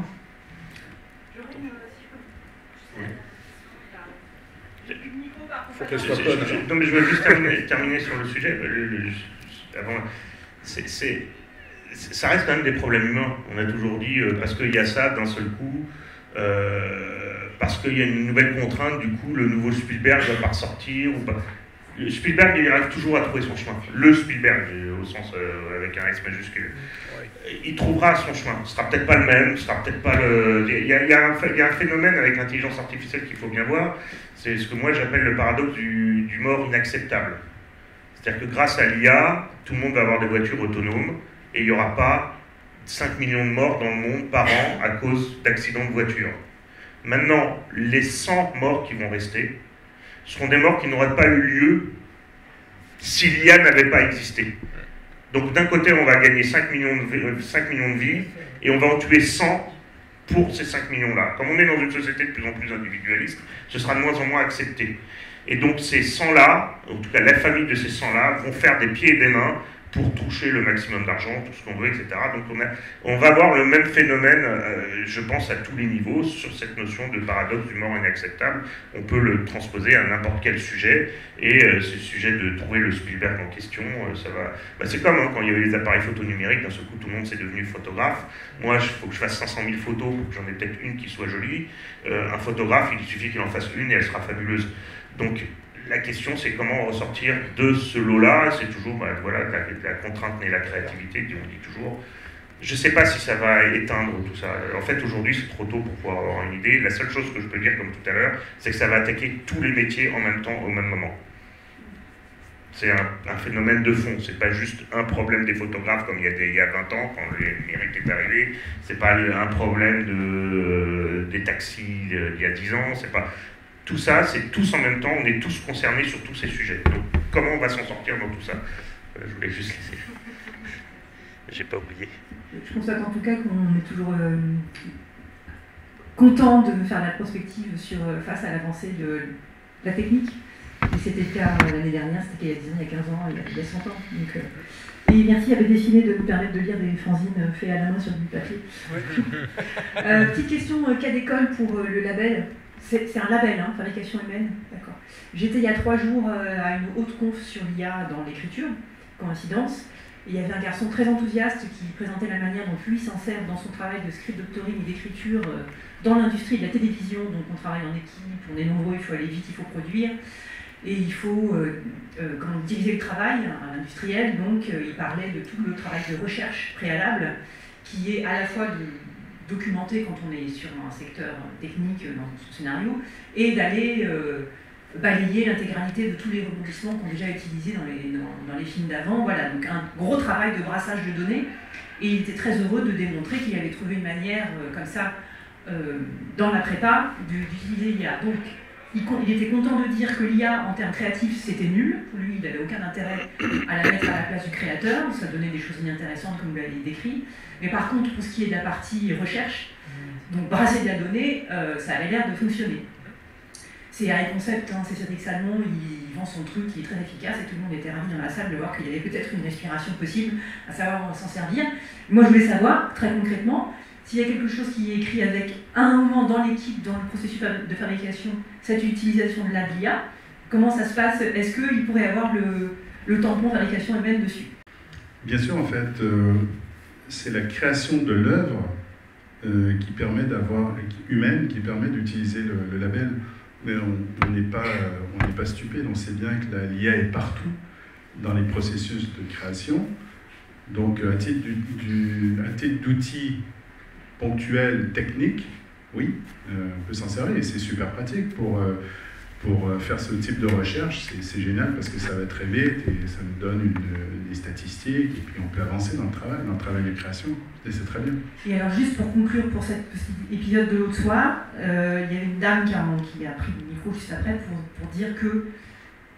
Faut qu'elle soit bonne. Non, mais je veux juste terminer sur le sujet. Ça reste quand même des problèmes humains. On a toujours dit, parce qu'il y a ça d'un seul coup, parce qu'il y a une nouvelle contrainte, du coup, le nouveau Spielberg ne va pas ressortir. Ou pas. Le Spielberg, il arrive toujours à trouver son chemin. Le Spielberg, au sens avec un S majuscule. Il trouvera son chemin. Ce sera peut-être pas le même, ce sera peut-être pas le... Il y a un phénomène avec l'intelligence artificielle qu'il faut bien voir, c'est ce que moi j'appelle le paradoxe du mort inacceptable. C'est-à-dire que grâce à l'IA, tout le monde va avoir des voitures autonomes et il n'y aura pas 5 millions de morts dans le monde par an à cause d'accidents de voiture. Maintenant, les 100 morts qui vont rester seront des morts qui n'auraient pas eu lieu si l'IA n'avait pas existé. Donc d'un côté, on va gagner 5 millions de vies, et on va en tuer 100 pour ces 5 millions-là. Comme on est dans une société de plus en plus individualiste, ce sera de moins en moins accepté. Et donc ces 100-là, en tout cas la famille de ces 100-là, vont faire des pieds et des mains pour toucher le maximum d'argent, tout ce qu'on veut, etc. Donc on va avoir le même phénomène, je pense, à tous les niveaux, sur cette notion de paradoxe du mort inacceptable. On peut le transposer à n'importe quel sujet, et ce sujet de trouver le Spielberg en question, ça va... c'est comme quand il y avait les appareils photo numériques, d'un seul coup tout le monde s'est devenu photographe. Moi, il faut que je fasse 500 000 photos pour que j'en ai peut-être une qui soit jolie. Un photographe, il suffit qu'il en fasse une et elle sera fabuleuse. Donc, la question, c'est comment ressortir de ce lot-là. C'est toujours, la contrainte naît la créativité, on dit toujours. Je ne sais pas si ça va éteindre tout ça. En fait, aujourd'hui, c'est trop tôt pour pouvoir avoir une idée. La seule chose que je peux dire, comme tout à l'heure, c'est que ça va attaquer tous les métiers en même temps, au même moment. C'est un phénomène de fond. C'est pas juste un problème des photographes comme il y a 20 ans, quand le numérique est arrivé. C'est pas un problème des taxis il y a 10 ans. C'est pas... Tout ça, c'est tous en même temps, on est tous concernés sur tous ces sujets. Donc, comment on va s'en sortir dans tout ça? Je voulais juste laisser. J'ai pas oublié. Je constate en tout cas qu'on est toujours content de faire la prospective face à l'avancée de la technique. Et c'était le cas l'année dernière, c'était il y a 10 ans, il y a 15 ans, il y a 100 ans. Donc, Et merci avait décidé de nous permettre de lire des fanzines faits à la main sur du papier. Petite question, cas d'école pour le label. C'est un label, hein, fabrication humaine. D'accord. J'étais il y a 3 jours à une haute conf sur l'IA dans l'écriture, coïncidence. Et il y avait un garçon très enthousiaste qui présentait la manière dont lui s'en sert dans son travail de script doctoring et d'écriture dans l'industrie de la télévision. Donc on travaille en équipe, on est nombreux, il faut aller vite, il faut produire. Et il faut diviser le travail industriel. Donc il parlait de tout le travail de recherche préalable qui est à la fois de documenter quand on est sur un secteur technique dans son scénario et d'aller balayer l'intégralité de tous les rebondissements qu'on a déjà utilisés dans les films d'avant. Voilà, donc un gros travail de brassage de données. Et il était très heureux de démontrer qu'il avait trouvé une manière, comme ça, dans la prépa, d'utiliser l'IA. Donc, il était content de dire que l'IA, en termes créatifs, c'était nul. Pour lui, il n'avait aucun intérêt à la mettre à la place du créateur. Ça donnait des choses inintéressantes, comme vous l'avez décrit. Mais par contre, pour ce qui est de la partie recherche, donc brasser de la donnée, ça avait l'air de fonctionner. C'est AI Concept, hein, c'est Cédric Salmon, il vend son truc, il est très efficace et tout le monde était ravi dans la salle de voir qu'il y avait peut-être une respiration possible, à savoir s'en servir. Moi, je voulais savoir, très concrètement, s'il y a quelque chose qui est écrit avec, à un moment dans l'équipe, dans le processus de fabrication, cette utilisation de l'IA, comment ça se passe? Est-ce qu'il pourrait y avoir le tampon fabrication humaine dessus? Bien sûr, en fait, c'est la création de l'œuvre qui permet d'avoir, humaine, qui permet d'utiliser le label. Mais on n'est pas stupide, on sait bien que l'IA est partout dans les processus de création. Donc, à titre d'outil ponctuel, technique, oui, on peut s'en servir et c'est super pratique pour faire ce type de recherche. C'est génial parce que ça va très vite et ça nous donne des statistiques et puis on peut avancer dans le travail de création et c'est très bien. Et alors juste pour conclure pour cet épisode de l'autre soir, il y avait une dame qui a pris le micro juste après pour dire que,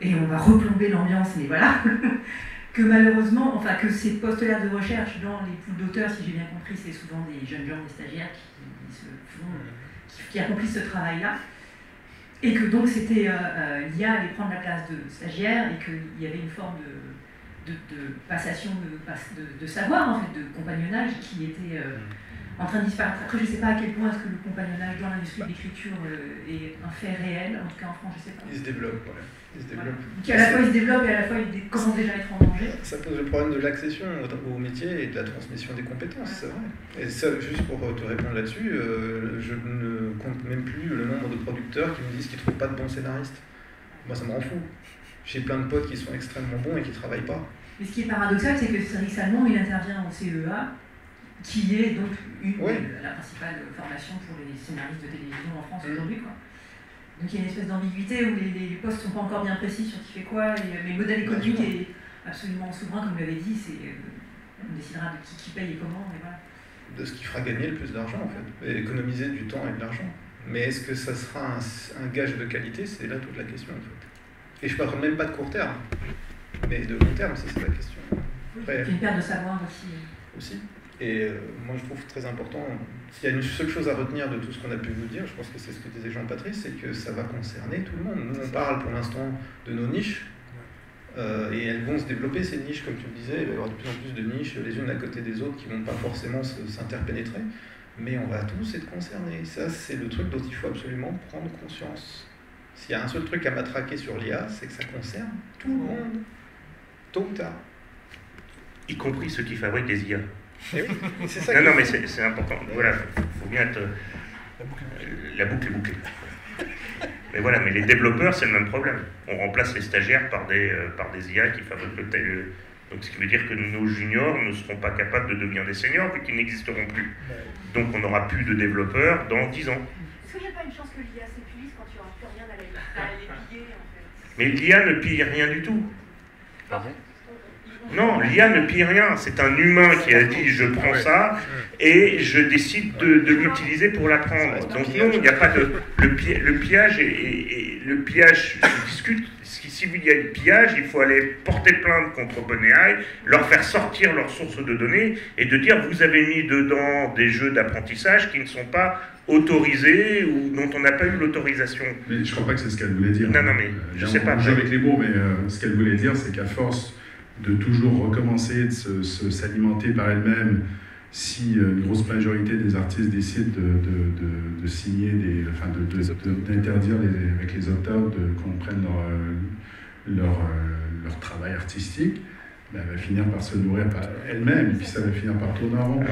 et on va replomber l'ambiance, mais voilà, que malheureusement, enfin que ces postes-là de recherche dans les poules d'auteurs, si j'ai bien compris, c'est souvent des jeunes gens, des stagiaires qui accomplissent ce travail-là. Et que donc c'était l'IA allait prendre la place de stagiaire et qu'il y avait une forme de passation de savoir, en fait, de compagnonnage qui était en train de disparaître. Après, je ne sais pas à quel point est-ce que le compagnonnage dans l'industrie de l'écriture est un fait réel, en tout cas en France, je ne sais pas. Il se développe, voilà. Il se développe. Donc à la fois il se développe et à la fois il commence déjà à être en danger. Ça pose le problème de l'accession au métier et de la transmission des compétences, c'est vrai. Et ça, juste pour te répondre là-dessus, je ne compte même plus le nombre de producteurs qui me disent qu'ils ne trouvent pas de bons scénaristes. Moi, ça me rend fou. J'ai plein de potes qui sont extrêmement bons et qui ne travaillent pas. Mais ce qui est paradoxal, c'est que Cédric Salmon, il intervient au CEA, qui est donc la principale formation pour les scénaristes de télévision en France aujourd'hui, quoi. Donc il y a une espèce d'ambiguïté où les postes ne sont pas encore bien précis sur qui fait quoi, mais le modèle économique est absolument souverain, comme vous l'avez dit, on décidera de qui paye et comment, et voilà. De ce qui fera gagner le plus d'argent, en fait, et économiser du temps et de l'argent. Mais est-ce que ça sera un gage de qualité? C'est là toute la question, en fait. Et je ne parle même pas de court terme, mais de long terme, c'est la question. Après, une perte de savoir aussi. Et moi, je trouve très important, s'il y a une seule chose à retenir de tout ce qu'on a pu vous dire, je pense que c'est ce que disait Jean-Patrice, c'est que ça va concerner tout le monde. Nous, on parle pour l'instant de nos niches, et elles vont se développer, ces niches, comme tu le disais, il va y avoir de plus en plus de niches, les unes à côté des autres, qui ne vont pas forcément s'interpénétrer, mais on va tous être concernés. Ça, c'est le truc dont il faut absolument prendre conscience. S'il y a un seul truc à matraquer sur l'IA, c'est que ça concerne tout le monde, tôt ou tard. Y compris ceux qui fabriquent des IA. Et oui, c'est ça. Non, mais c'est important. Voilà, faut bien être. La boucle est bouclée. Mais voilà, mais les développeurs, c'est le même problème. On remplace les stagiaires par des IA qui fabriquent le tel. Donc, ce qui veut dire que nos juniors ne seront pas capables de devenir des seniors, puis qu'ils n'existeront plus. Donc, on n'aura plus de développeurs dans 10 ans. Est-ce que j'ai pas une chance que l'IA s'épuise quand il n'y aura plus rien à les piller, en fait? Mais l'IA ne pille rien du tout. Pardon? Non, l'IA ne pille rien. C'est un humain qui a dit je prends ça et je décide de l'utiliser pour l'apprendre. Donc non, il n'y a pas de... Le pillage et le pillage se discute. Si il y a du pillage, il faut aller porter plainte contre OpenAI, leur faire sortir leurs sources de données et de dire vous avez mis dedans des jeux d'apprentissage qui ne sont pas autorisés ou dont on n'a pas eu l'autorisation. Mais je ne crois pas que c'est ce qu'elle voulait dire. Non, mais je ne sais pas. On joue avec les mots, mais ce qu'elle voulait dire, c'est qu'à force de toujours recommencer, de s'alimenter par elle-même, si une grosse majorité des artistes décident de signer d'interdire avec les opt-out qu'on prenne leur travail artistique, ben, elle va finir par se nourrir par elle-même, et puis ça va finir par tourner en rond.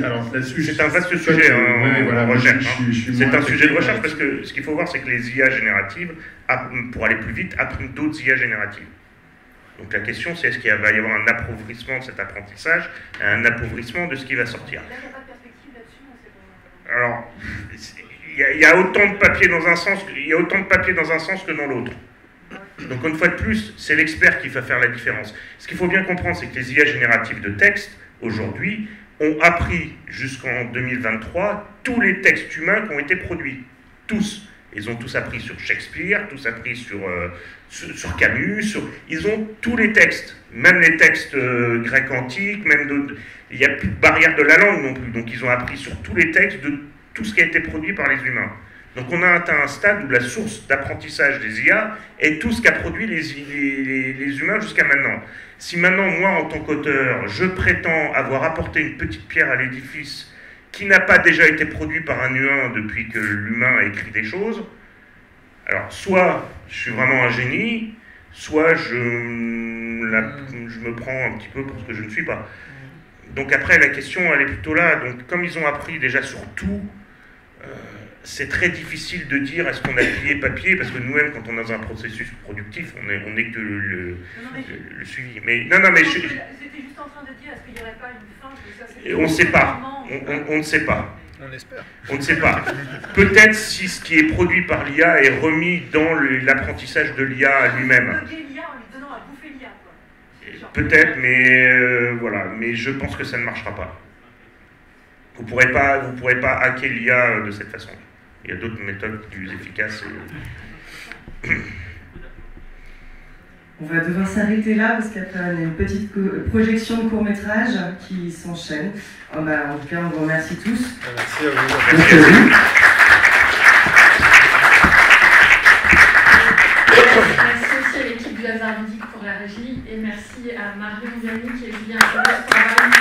Alors là-dessus, c'est un vaste sujet en recherche. C'est un sujet de recherche parce que ce qu'il faut voir, c'est que les IA génératives, pour aller plus vite, apprennent d'autres IA génératives. Donc la question, c'est est-ce qu'il va y avoir un appauvrissement de cet apprentissage, un appauvrissement de ce qui va sortir. Là, il n'y a pas de perspective là-dessus. Alors, il y a autant de papier dans un sens, que dans l'autre. Donc une fois de plus, c'est l'expert qui va faire la différence. Ce qu'il faut bien comprendre, c'est que les IA génératives de texte, aujourd'hui, ont appris jusqu'en 2023 tous les textes humains qui ont été produits. Tous. Ils ont tous appris sur Shakespeare, tous appris sur Camus, ils ont tous les textes, même les textes grecs antiques, il n'y a plus de barrière de la langue non plus, donc ils ont appris sur tous les textes de tout ce qui a été produit par les humains. Donc on a atteint un stade où la source d'apprentissage des IA est tout ce qu'a produit les humains jusqu'à maintenant. Si maintenant, moi, en tant qu'auteur, je prétends avoir apporté une petite pierre à l'édifice qui n'a pas déjà été produit par un humain depuis que l'humain a écrit des choses, alors soit je suis vraiment un génie, soit je me prends un petit peu pour ce que je ne suis pas. Donc après, la question, elle est plutôt là. Donc comme ils ont appris déjà sur tout, c'est très difficile de dire est-ce qu'on a plié papier, parce que nous-mêmes, quand on est dans un processus productif, on est que le suivi. Mais non, mais c'était juste en train de dire, est-ce qu'il n'y aurait pas une fin que ça, on ne sait pas. On ne sait pas. On espère. On ne sait pas. Peut-être si ce qui est produit par l'IA est remis dans l'apprentissage de l'IA lui-même. Peut-être, mais voilà. Mais je pense que ça ne marchera pas. Vous pourrez pas hacker l'IA de cette façon. Il y a d'autres méthodes plus efficaces. On va devoir s'arrêter là parce qu'après on a une petite projection de court-métrage qui s'enchaîne. En tout cas, on vous remercie tous. Merci à vous. Merci à vous. Merci aussi à l'équipe du Hasard Ludique pour la régie et merci à Marion, Yannick et Julien pour avoir